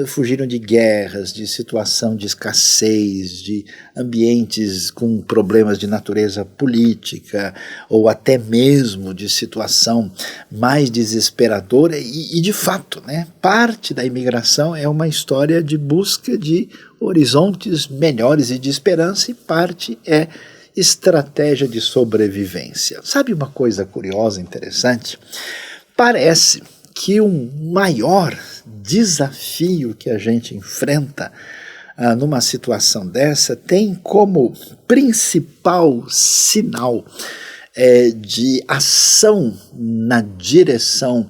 fugiram de guerras, de situação de escassez, de ambientes com problemas de natureza política, ou até mesmo de situação mais desesperadora, e de fato, né, parte da imigração é uma história de busca de horizontes melhores e de esperança, e parte é estratégia de sobrevivência. Sabe uma coisa curiosa, interessante? Parece que o maior desafio que a gente enfrenta numa situação dessa tem como principal sinal de ação na direção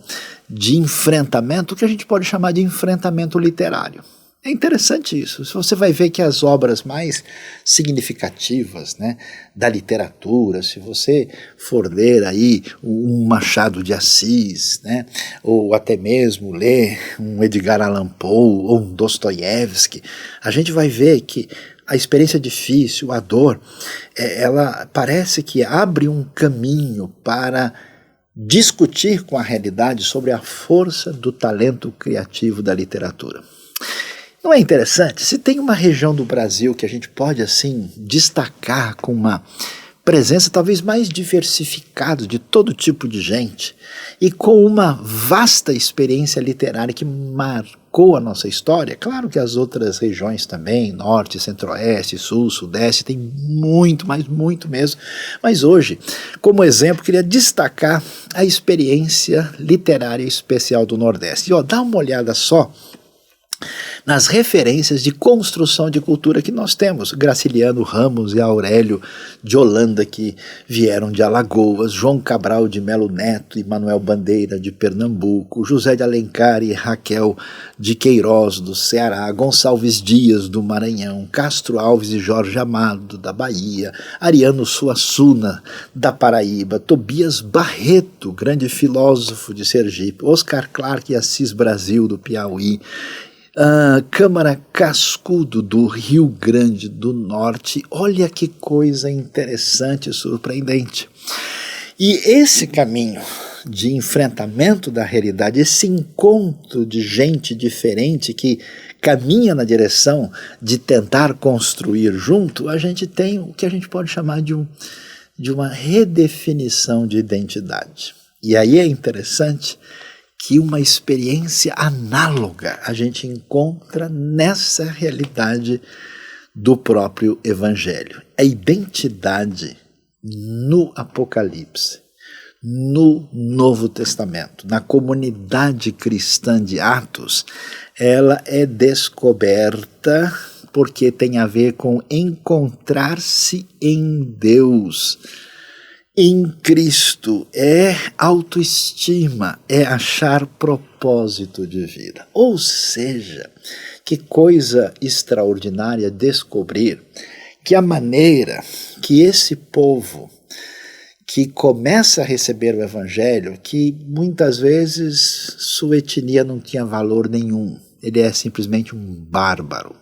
de enfrentamento, o que a gente pode chamar de enfrentamento literário. É interessante isso. Você vai ver que as obras mais significativas, né, da literatura, se você for ler aí um Machado de Assis, né, ou até mesmo ler um Edgar Allan Poe ou um Dostoiévski, a gente vai ver que a experiência difícil, a dor, ela parece que abre um caminho para discutir com a realidade sobre a força do talento criativo da literatura. Não é interessante? Se tem uma região do Brasil que a gente pode assim destacar com uma presença talvez mais diversificada de todo tipo de gente e com uma vasta experiência literária que marcou a nossa história, claro que as outras regiões também, norte, centro-oeste, sul, sudeste, tem muito, mas muito mesmo, mas hoje, como exemplo, queria destacar a experiência literária especial do Nordeste. E dá uma olhada só nas referências de construção de cultura que nós temos. Graciliano Ramos e Aurélio de Holanda, que vieram de Alagoas, João Cabral de Melo Neto e Manuel Bandeira de Pernambuco, José de Alencar e Raquel de Queiroz do Ceará, Gonçalves Dias do Maranhão, Castro Alves e Jorge Amado da Bahia, Ariano Suassuna da Paraíba, Tobias Barreto, grande filósofo de Sergipe, Oscar Clarke e Assis Brasil do Piauí, Câmara Cascudo do Rio Grande do Norte. Olha que coisa interessante e surpreendente. E esse caminho de enfrentamento da realidade, esse encontro de gente diferente que caminha na direção de tentar construir junto, a gente tem o que a gente pode chamar de uma redefinição de identidade. E aí é interessante que uma experiência análoga a gente encontra nessa realidade do próprio Evangelho. A identidade no Apocalipse, no Novo Testamento, na comunidade cristã de Atos, ela é descoberta porque tem a ver com encontrar-se em Deus, em Cristo, é autoestima, é achar propósito de vida. Ou seja, que coisa extraordinária descobrir que a maneira que esse povo que começa a receber o Evangelho, que muitas vezes sua etnia não tinha valor nenhum, ele é simplesmente um bárbaro.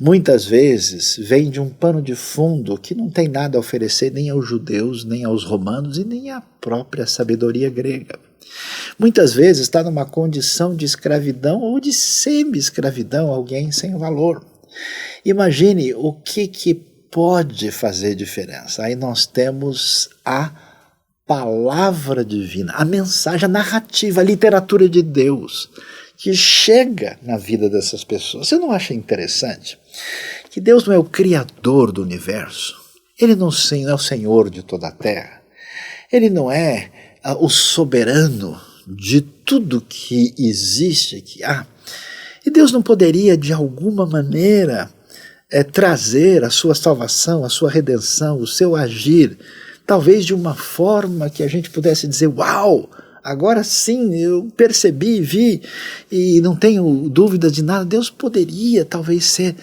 Muitas vezes vem de um pano de fundo que não tem nada a oferecer nem aos judeus, nem aos romanos e nem à própria sabedoria grega. Muitas vezes está numa condição de escravidão ou de semi-escravidão, alguém sem valor. Imagine o que pode fazer diferença. Aí nós temos a palavra divina, a mensagem, a narrativa, a literatura de Deus, que chega na vida dessas pessoas. Você não acha interessante que Deus não é o criador do universo? Ele não é o Senhor de toda a terra? Ele não é o soberano de tudo que existe, que há? E Deus não poderia, de alguma maneira, trazer a sua salvação, a sua redenção, o seu agir, talvez de uma forma que a gente pudesse dizer, uau, agora sim, eu percebi, vi, e não tenho dúvida de nada. Deus poderia talvez ser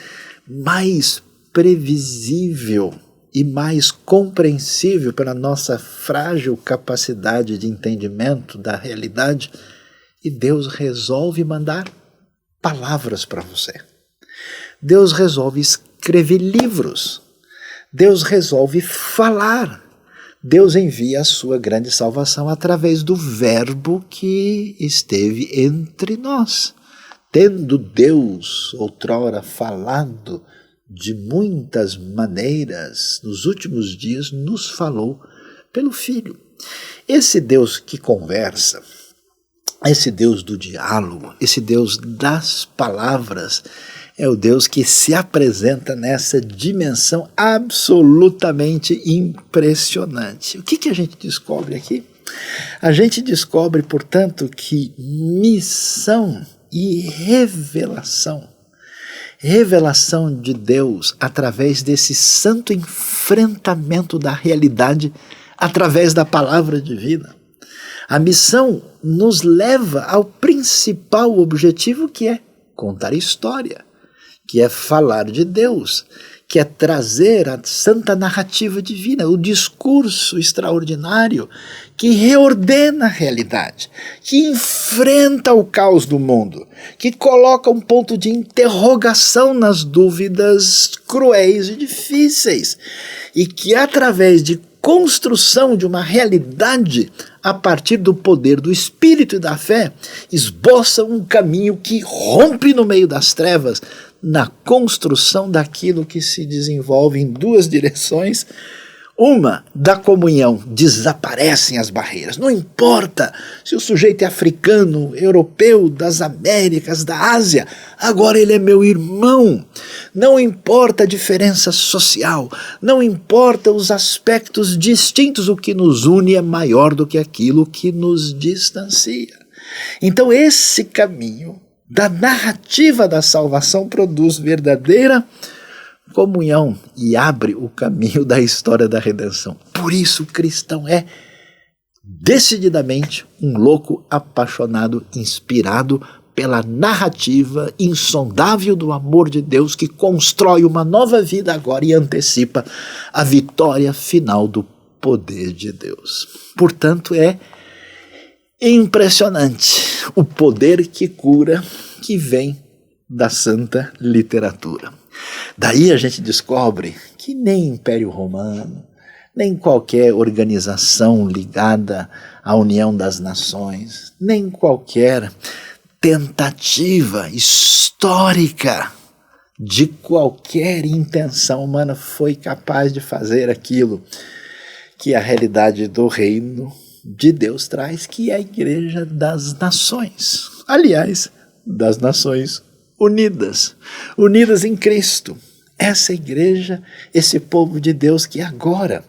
mais previsível e mais compreensível pela nossa frágil capacidade de entendimento da realidade, e Deus resolve mandar palavras para você. Deus resolve escrever livros. Deus resolve falar. Deus envia a sua grande salvação através do Verbo que esteve entre nós. Tendo Deus outrora falado de muitas maneiras, nos últimos dias nos falou pelo Filho. Esse Deus que conversa, esse Deus do diálogo, esse Deus das palavras, é o Deus que se apresenta nessa dimensão absolutamente impressionante. O que a gente descobre aqui? A gente descobre, portanto, que missão e revelação de Deus através desse santo enfrentamento da realidade através da palavra divina. A missão nos leva ao principal objetivo, que é contar história, que é falar de Deus, que é trazer a santa narrativa divina, o discurso extraordinário que reordena a realidade, que enfrenta o caos do mundo, que coloca um ponto de interrogação nas dúvidas cruéis e difíceis, e que através de construção de uma realidade a partir do poder do Espírito e da fé, esboça um caminho que rompe no meio das trevas, na construção daquilo que se desenvolve em duas direções. Uma, da comunhão, desaparecem as barreiras. Não importa se o sujeito é africano, europeu, das Américas, da Ásia, agora ele é meu irmão. Não importa a diferença social, não importa os aspectos distintos, o que nos une é maior do que aquilo que nos distancia. Então esse caminho da narrativa da salvação produz verdadeira comunhão e abre o caminho da história da redenção. Por isso o cristão é decididamente um louco apaixonado, inspirado pela narrativa insondável do amor de Deus, que constrói uma nova vida agora e antecipa a vitória final do poder de Deus. Portanto, é impressionante o poder que cura que vem da santa literatura. Daí a gente descobre que nem Império Romano, nem qualquer organização ligada à União das Nações, nem qualquer tentativa histórica de qualquer intenção humana foi capaz de fazer aquilo que a realidade do reino de Deus traz, que é a Igreja das Nações. Aliás, das Nações Unidas, unidas em Cristo. Essa igreja, esse povo de Deus que agora,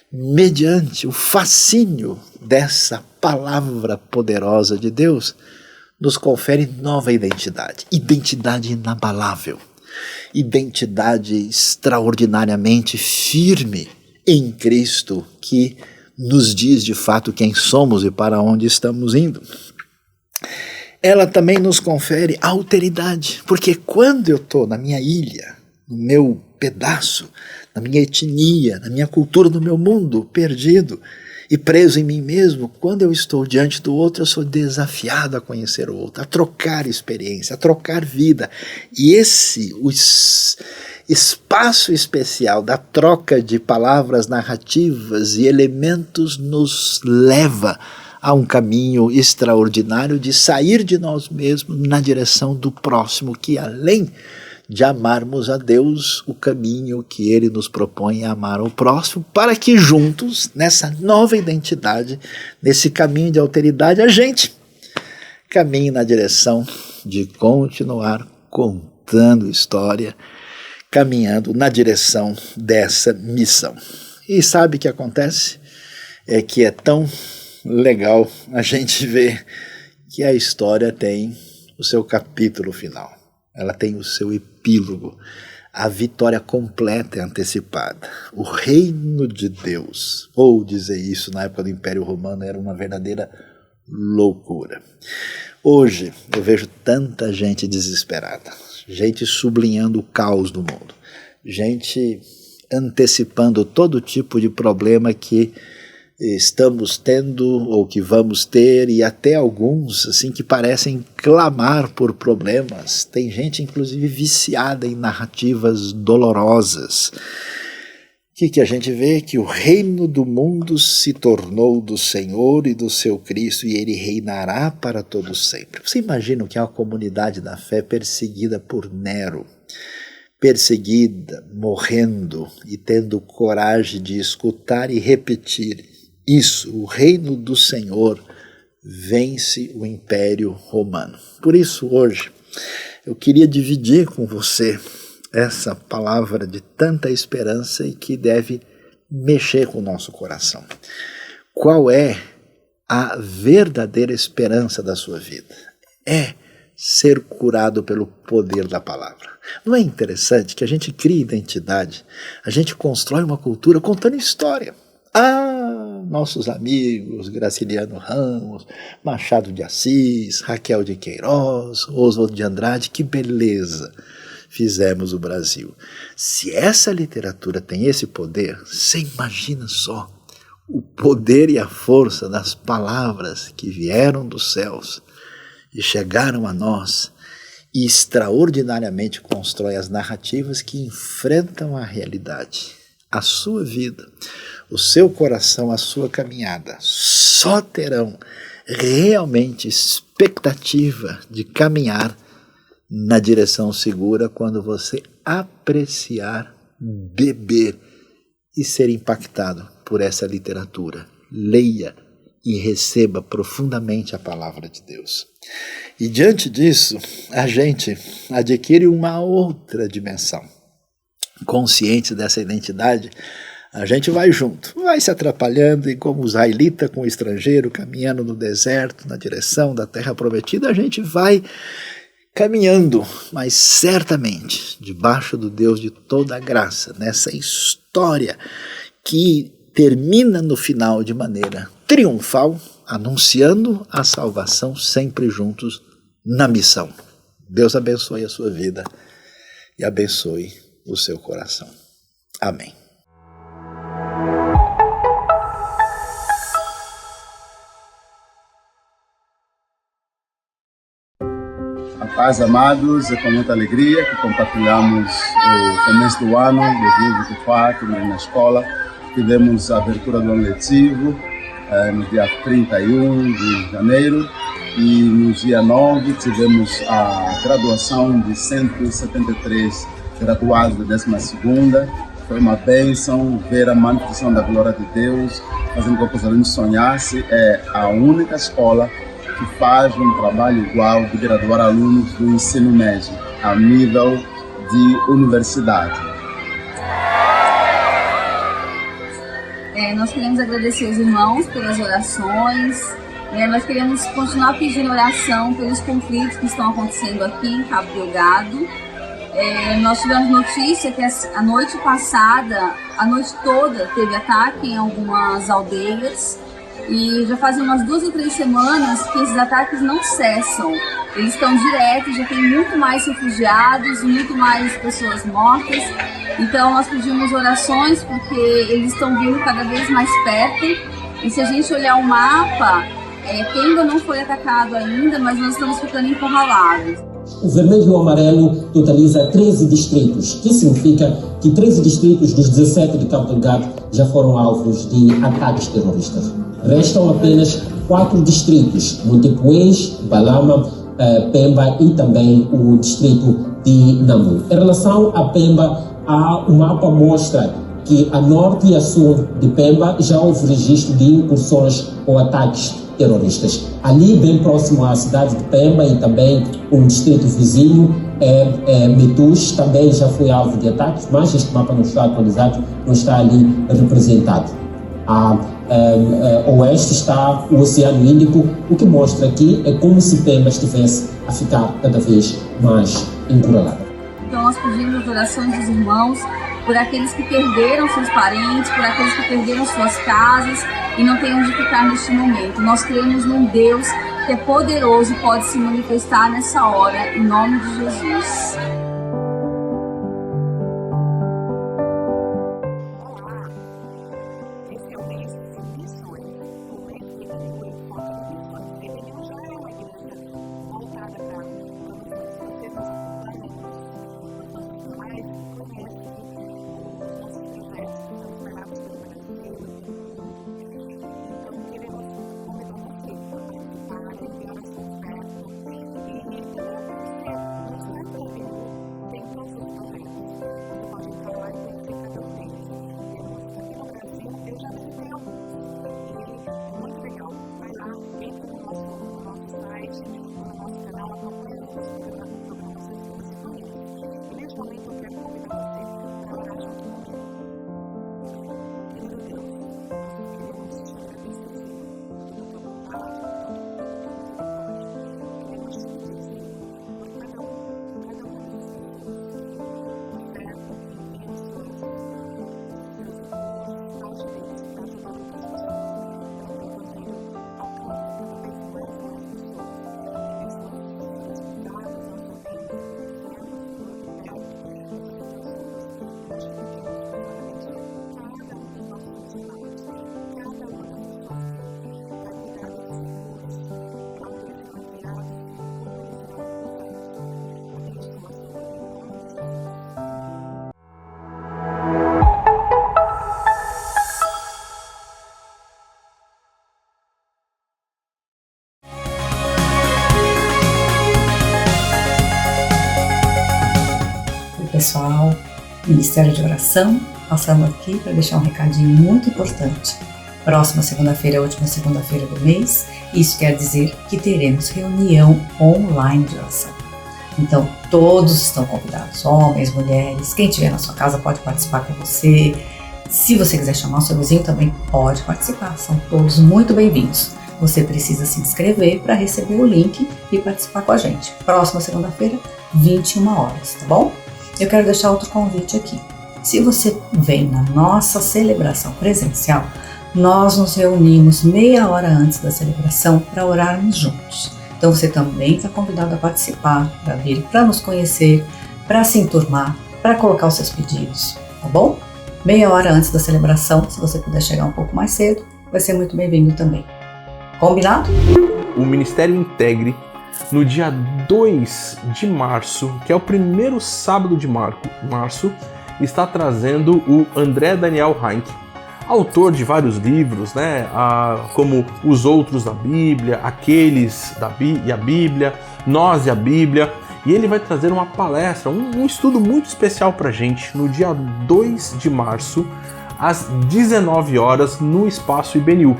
mediante o fascínio dessa palavra poderosa de Deus, nos confere nova identidade, identidade inabalável, identidade extraordinariamente firme em Cristo, que nos diz de fato quem somos e para onde estamos indo. Ela também nos confere alteridade, porque quando eu estou na minha ilha, no meu pedaço, na minha etnia, na minha cultura, no meu mundo perdido e preso em mim mesmo, quando eu estou diante do outro, eu sou desafiado a conhecer o outro, a trocar experiência, a trocar vida. E o espaço especial da troca de palavras narrativas e elementos nos leva a um caminho extraordinário de sair de nós mesmos na direção do próximo, que além de amarmos a Deus, o caminho que Ele nos propõe é amar ao próximo, para que juntos, nessa nova identidade, nesse caminho de alteridade, a gente caminhe na direção de continuar contando história, caminhando na direção dessa missão. E sabe o que acontece? É que é tão legal a gente ver que a história tem o seu capítulo final. Ela tem o seu epílogo. A vitória completa é antecipada. O reino de Deus, ou dizer isso na época do Império Romano, era uma verdadeira loucura. Hoje eu vejo tanta gente desesperada, gente sublinhando o caos do mundo, gente antecipando todo tipo de problema que estamos tendo ou que vamos ter, e até alguns assim que parecem clamar por problemas. Tem gente inclusive viciada em narrativas dolorosas. que a gente vê? Que o reino do mundo se tornou do Senhor e do seu Cristo, e ele reinará para todo sempre. Você imagina que é uma comunidade da fé perseguida por Nero, perseguida, morrendo e tendo coragem de escutar e repetir isso: o reino do Senhor vence o Império Romano. Por isso, hoje, eu queria dividir com você essa palavra de tanta esperança e que deve mexer com o nosso coração. Qual é a verdadeira esperança da sua vida? É ser curado pelo poder da palavra. Não é interessante que a gente cria identidade, a gente constrói uma cultura contando história? Nossos amigos Graciliano Ramos, Machado de Assis, Raquel de Queiroz, Oswald de Andrade, que beleza fizemos o Brasil. Se essa literatura tem esse poder, você imagina só o poder e a força das palavras que vieram dos céus e chegaram a nós, e extraordinariamente constrói as narrativas que enfrentam a realidade. A sua vida, o seu coração, a sua caminhada só terão realmente expectativa de caminhar na direção segura quando você apreciar, beber e ser impactado por essa literatura. Leia e receba profundamente a palavra de Deus. E diante disso, a gente adquire uma outra dimensão. Consciente dessa identidade, a gente vai junto, vai se atrapalhando, e como israelita com o estrangeiro, caminhando no deserto, na direção da terra prometida, a gente vai caminhando, mas certamente debaixo do Deus de toda a graça, nessa história que termina no final de maneira triunfal, anunciando a salvação sempre juntos na missão. Deus abençoe a sua vida e abençoe o seu coração. Amém. A paz, amados, é com muita alegria que compartilhamos o começo do ano 2024 na escola. Tivemos a abertura do ano letivo no dia 31 de janeiro e no dia 9 tivemos a graduação de 173 graduados da 12ª. Foi uma bênção ver a manifestação da glória de Deus, fazendo com que os alunos sonhassem. É a única escola que faz um trabalho igual de graduar alunos do ensino médio a nível de universidade. Nós queremos agradecer os irmãos pelas orações. Nós queremos continuar pedindo oração pelos conflitos que estão acontecendo aqui em Cabo Delgado. Nós tivemos notícia que a noite passada, a noite toda, teve ataque em algumas aldeias. E já fazem umas 2 ou 3 semanas que esses ataques não cessam. Eles estão diretos, já tem muito mais refugiados, muito mais pessoas mortas. Então nós pedimos orações porque eles estão vindo cada vez mais perto. E se a gente olhar o mapa, Pemba não foi atacado ainda, mas nós estamos ficando encurralados. O vermelho e o amarelo totaliza 13 distritos, que significa que 13 distritos dos 17 de Cabo Delgado já foram alvos de ataques terroristas. Restam apenas 4 distritos, Montepuez, Balama, Pemba e também o distrito de Namu. Em relação a Pemba, o mapa mostra que a norte e a sul de Pemba já houve registro de incursões ou ataques terroristas. Ali, bem próximo à cidade de Pemba e também um distrito vizinho, Metus, também já foi alvo de ataques, mas este mapa não está atualizado, não está ali representado. A oeste está o Oceano Índico, o que mostra que é como se Pemba estivesse a ficar cada vez mais encurralada. Então nós pedimos orações dos irmãos por aqueles que perderam seus parentes, por aqueles que perderam suas casas e não têm onde ficar neste momento. Nós cremos num Deus que é poderoso e pode se manifestar nessa hora, em nome de Jesus. pessoal, Ministério de Oração, passando aqui para deixar um recadinho muito importante. Próxima segunda-feira é a última segunda-feira do mês, isso quer dizer que teremos reunião online de oração. Então, todos estão convidados, homens, mulheres, quem estiver na sua casa pode participar com você. Se você quiser chamar o seu vizinho, também pode participar, são todos muito bem-vindos. Você precisa se inscrever para receber o link e participar com a gente. Próxima segunda-feira, 21 horas, tá bom? Eu quero deixar outro convite aqui. Se você vem na nossa celebração presencial, nós nos reunimos meia hora antes da celebração para orarmos juntos. Então você também está convidado a participar, para vir, para nos conhecer, para se enturmar, para colocar os seus pedidos, tá bom? Meia hora antes da celebração, se você puder chegar um pouco mais cedo, vai ser muito bem-vindo também. Combinado? O Ministério Integre, no dia 2 de março, que é o primeiro sábado de março, está trazendo o André Daniel Heinck, autor de vários livros, né? Como Os Outros da Bíblia, Aqueles e a Bíblia, Nós e a Bíblia. E ele vai trazer uma palestra, um estudo muito especial pra gente, no dia 2 de março, às 19 horas, no Espaço IBNU.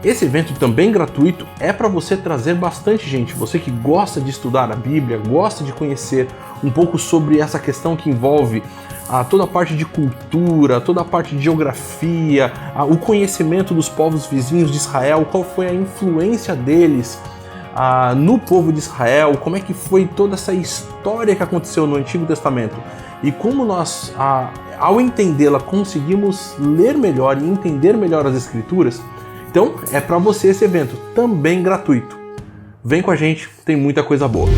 Esse evento também gratuito é para você trazer bastante gente. Você que gosta de estudar a Bíblia, gosta de conhecer um pouco sobre essa questão que envolve toda a parte de cultura, toda a parte de geografia, o conhecimento dos povos vizinhos de Israel, qual foi a influência deles no povo de Israel, como é que foi toda essa história que aconteceu no Antigo Testamento e como nós, ao entendê-la, conseguimos ler melhor e entender melhor as Escrituras. Então, é para você esse evento, também gratuito. Vem com a gente, tem muita coisa boa.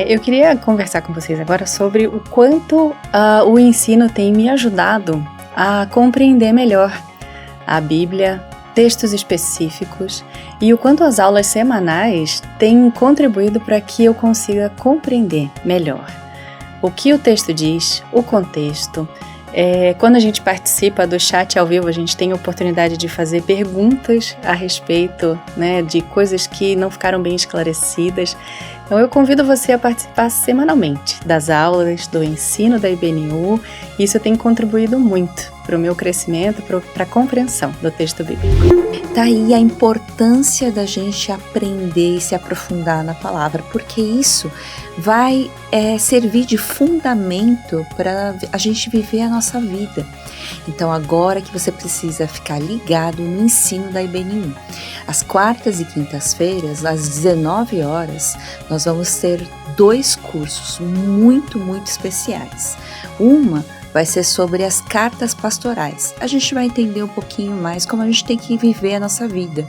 Eu queria conversar com vocês agora sobre o quanto o ensino tem me ajudado a compreender melhor a Bíblia, textos específicos, e o quanto as aulas semanais têm contribuído para que eu consiga compreender melhor o que o texto diz, o contexto. Quando a gente participa do chat ao vivo, a gente tem a oportunidade de fazer perguntas a respeito, né, de coisas que não ficaram bem esclarecidas. Então eu convido você a participar semanalmente das aulas, do ensino da IBNU. Isso tem contribuído muito para o meu crescimento, para a compreensão do texto bíblico. Daí a importância da gente aprender e se aprofundar na palavra, porque isso vai servir de fundamento para a gente viver a nossa vida. Então agora que você precisa ficar ligado no ensino da IBNU. Às quartas e quintas-feiras, às 19 horas, nós vamos ter 2 cursos muito, muito especiais. Uma vai ser sobre as cartas pastorais. A gente vai entender um pouquinho mais como a gente tem que viver a nossa vida,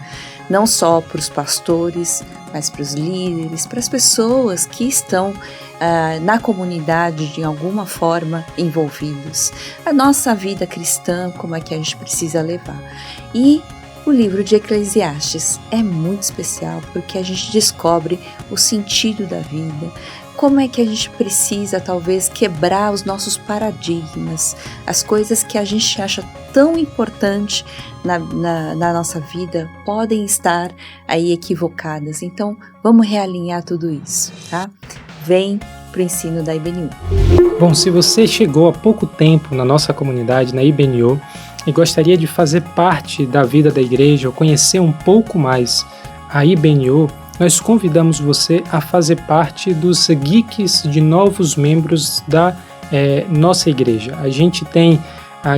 não só para os pastores, mas para os líderes, para as pessoas que estão na comunidade de alguma forma envolvidos. A nossa vida cristã, como é que a gente precisa levar. E o livro de Eclesiastes é muito especial porque a gente descobre o sentido da vida, como é que a gente precisa talvez quebrar os nossos paradigmas, as coisas que a gente acha tão importante na nossa vida podem estar aí equivocadas. Então vamos realinhar tudo isso, tá? Vem para o ensino da IBNU. Bom, se você chegou há pouco tempo na nossa comunidade, na IBNU, e gostaria de fazer parte da vida da igreja ou conhecer um pouco mais a IBNU, nós convidamos você a fazer parte dos geeks de novos membros da nossa igreja. A gente tem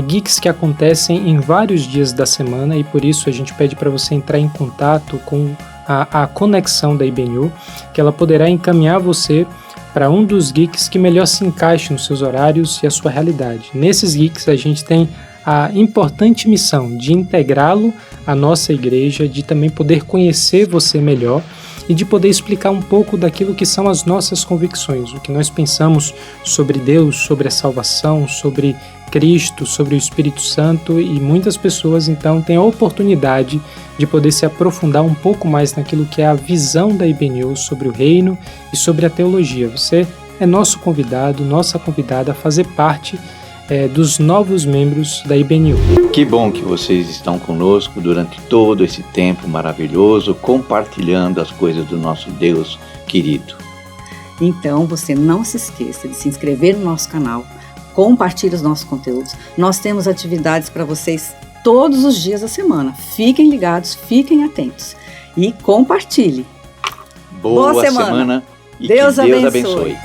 geeks que acontecem em vários dias da semana e por isso a gente pede para você entrar em contato com a conexão da IBNU, que ela poderá encaminhar você para um dos geeks que melhor se encaixe nos seus horários e a sua realidade. Nesses geeks a gente tem a importante missão de integrá-lo à nossa igreja, de também poder conhecer você melhor e de poder explicar um pouco daquilo que são as nossas convicções, o que nós pensamos sobre Deus, sobre a salvação, sobre Cristo, sobre o Espírito Santo, e muitas pessoas então têm a oportunidade de poder se aprofundar um pouco mais naquilo que é a visão da IBNU sobre o reino e sobre a teologia. Você é nosso convidado, nossa convidada a fazer parte dos novos membros da IBNU. Que bom que vocês estão conosco durante todo esse tempo maravilhoso, compartilhando as coisas do nosso Deus querido. Então, você não se esqueça de se inscrever no nosso canal, compartilhe os nossos conteúdos. Nós temos atividades para vocês todos os dias da semana. Fiquem ligados, fiquem atentos e compartilhe. Boa semana e Deus que Deus abençoe. abençoe.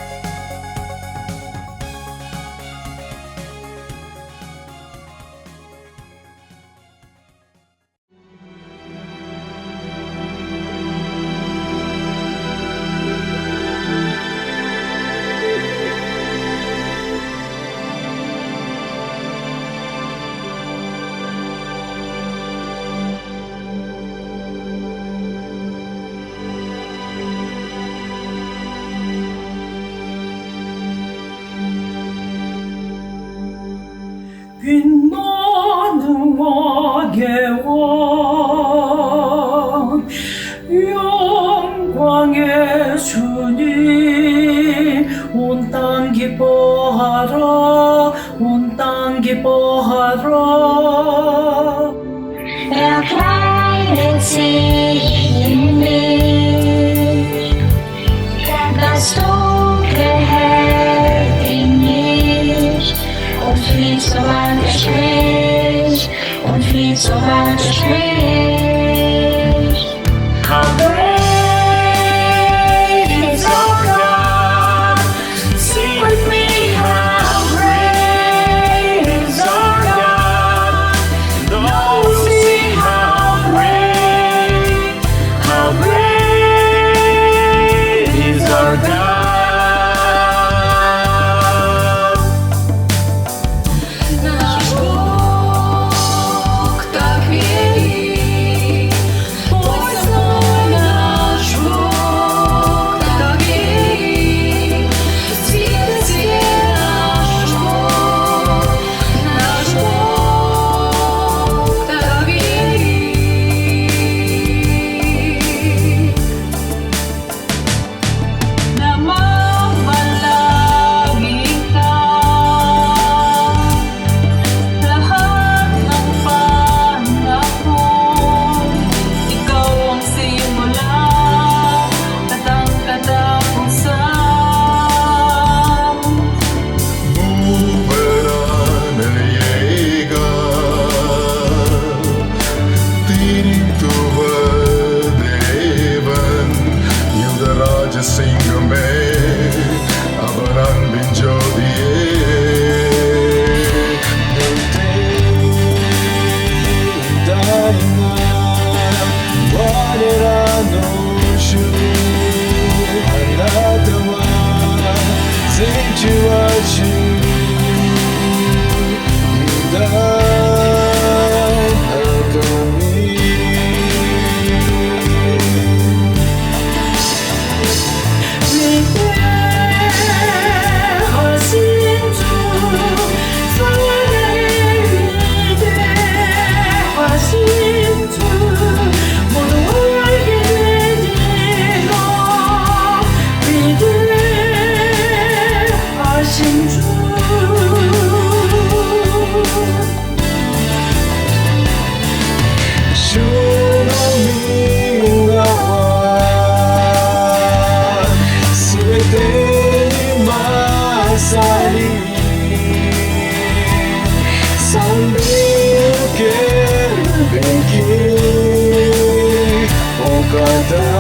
빛나는 왕의 왕 영광의 주님 온 땅 기뻐하라 온 땅 기뻐하라 Erkleiden sich in mich, das Dunkel hält in mich und flieht sobald spricht, und flieht sobald spricht. How great is our God, sing with me, how great is our God, now we'll see how great is our God. Наш Бог так велик, ой, знай, наш Бог так велик, свете наш Бог так велик. Namamalagi ka, lahat ng panahon, ikaw ang simula at ang katapusan. Buberane Jäger, Tirituva Devan, Yudaraja Singame, Avaran Binjodiye. Sambil kering, oh kata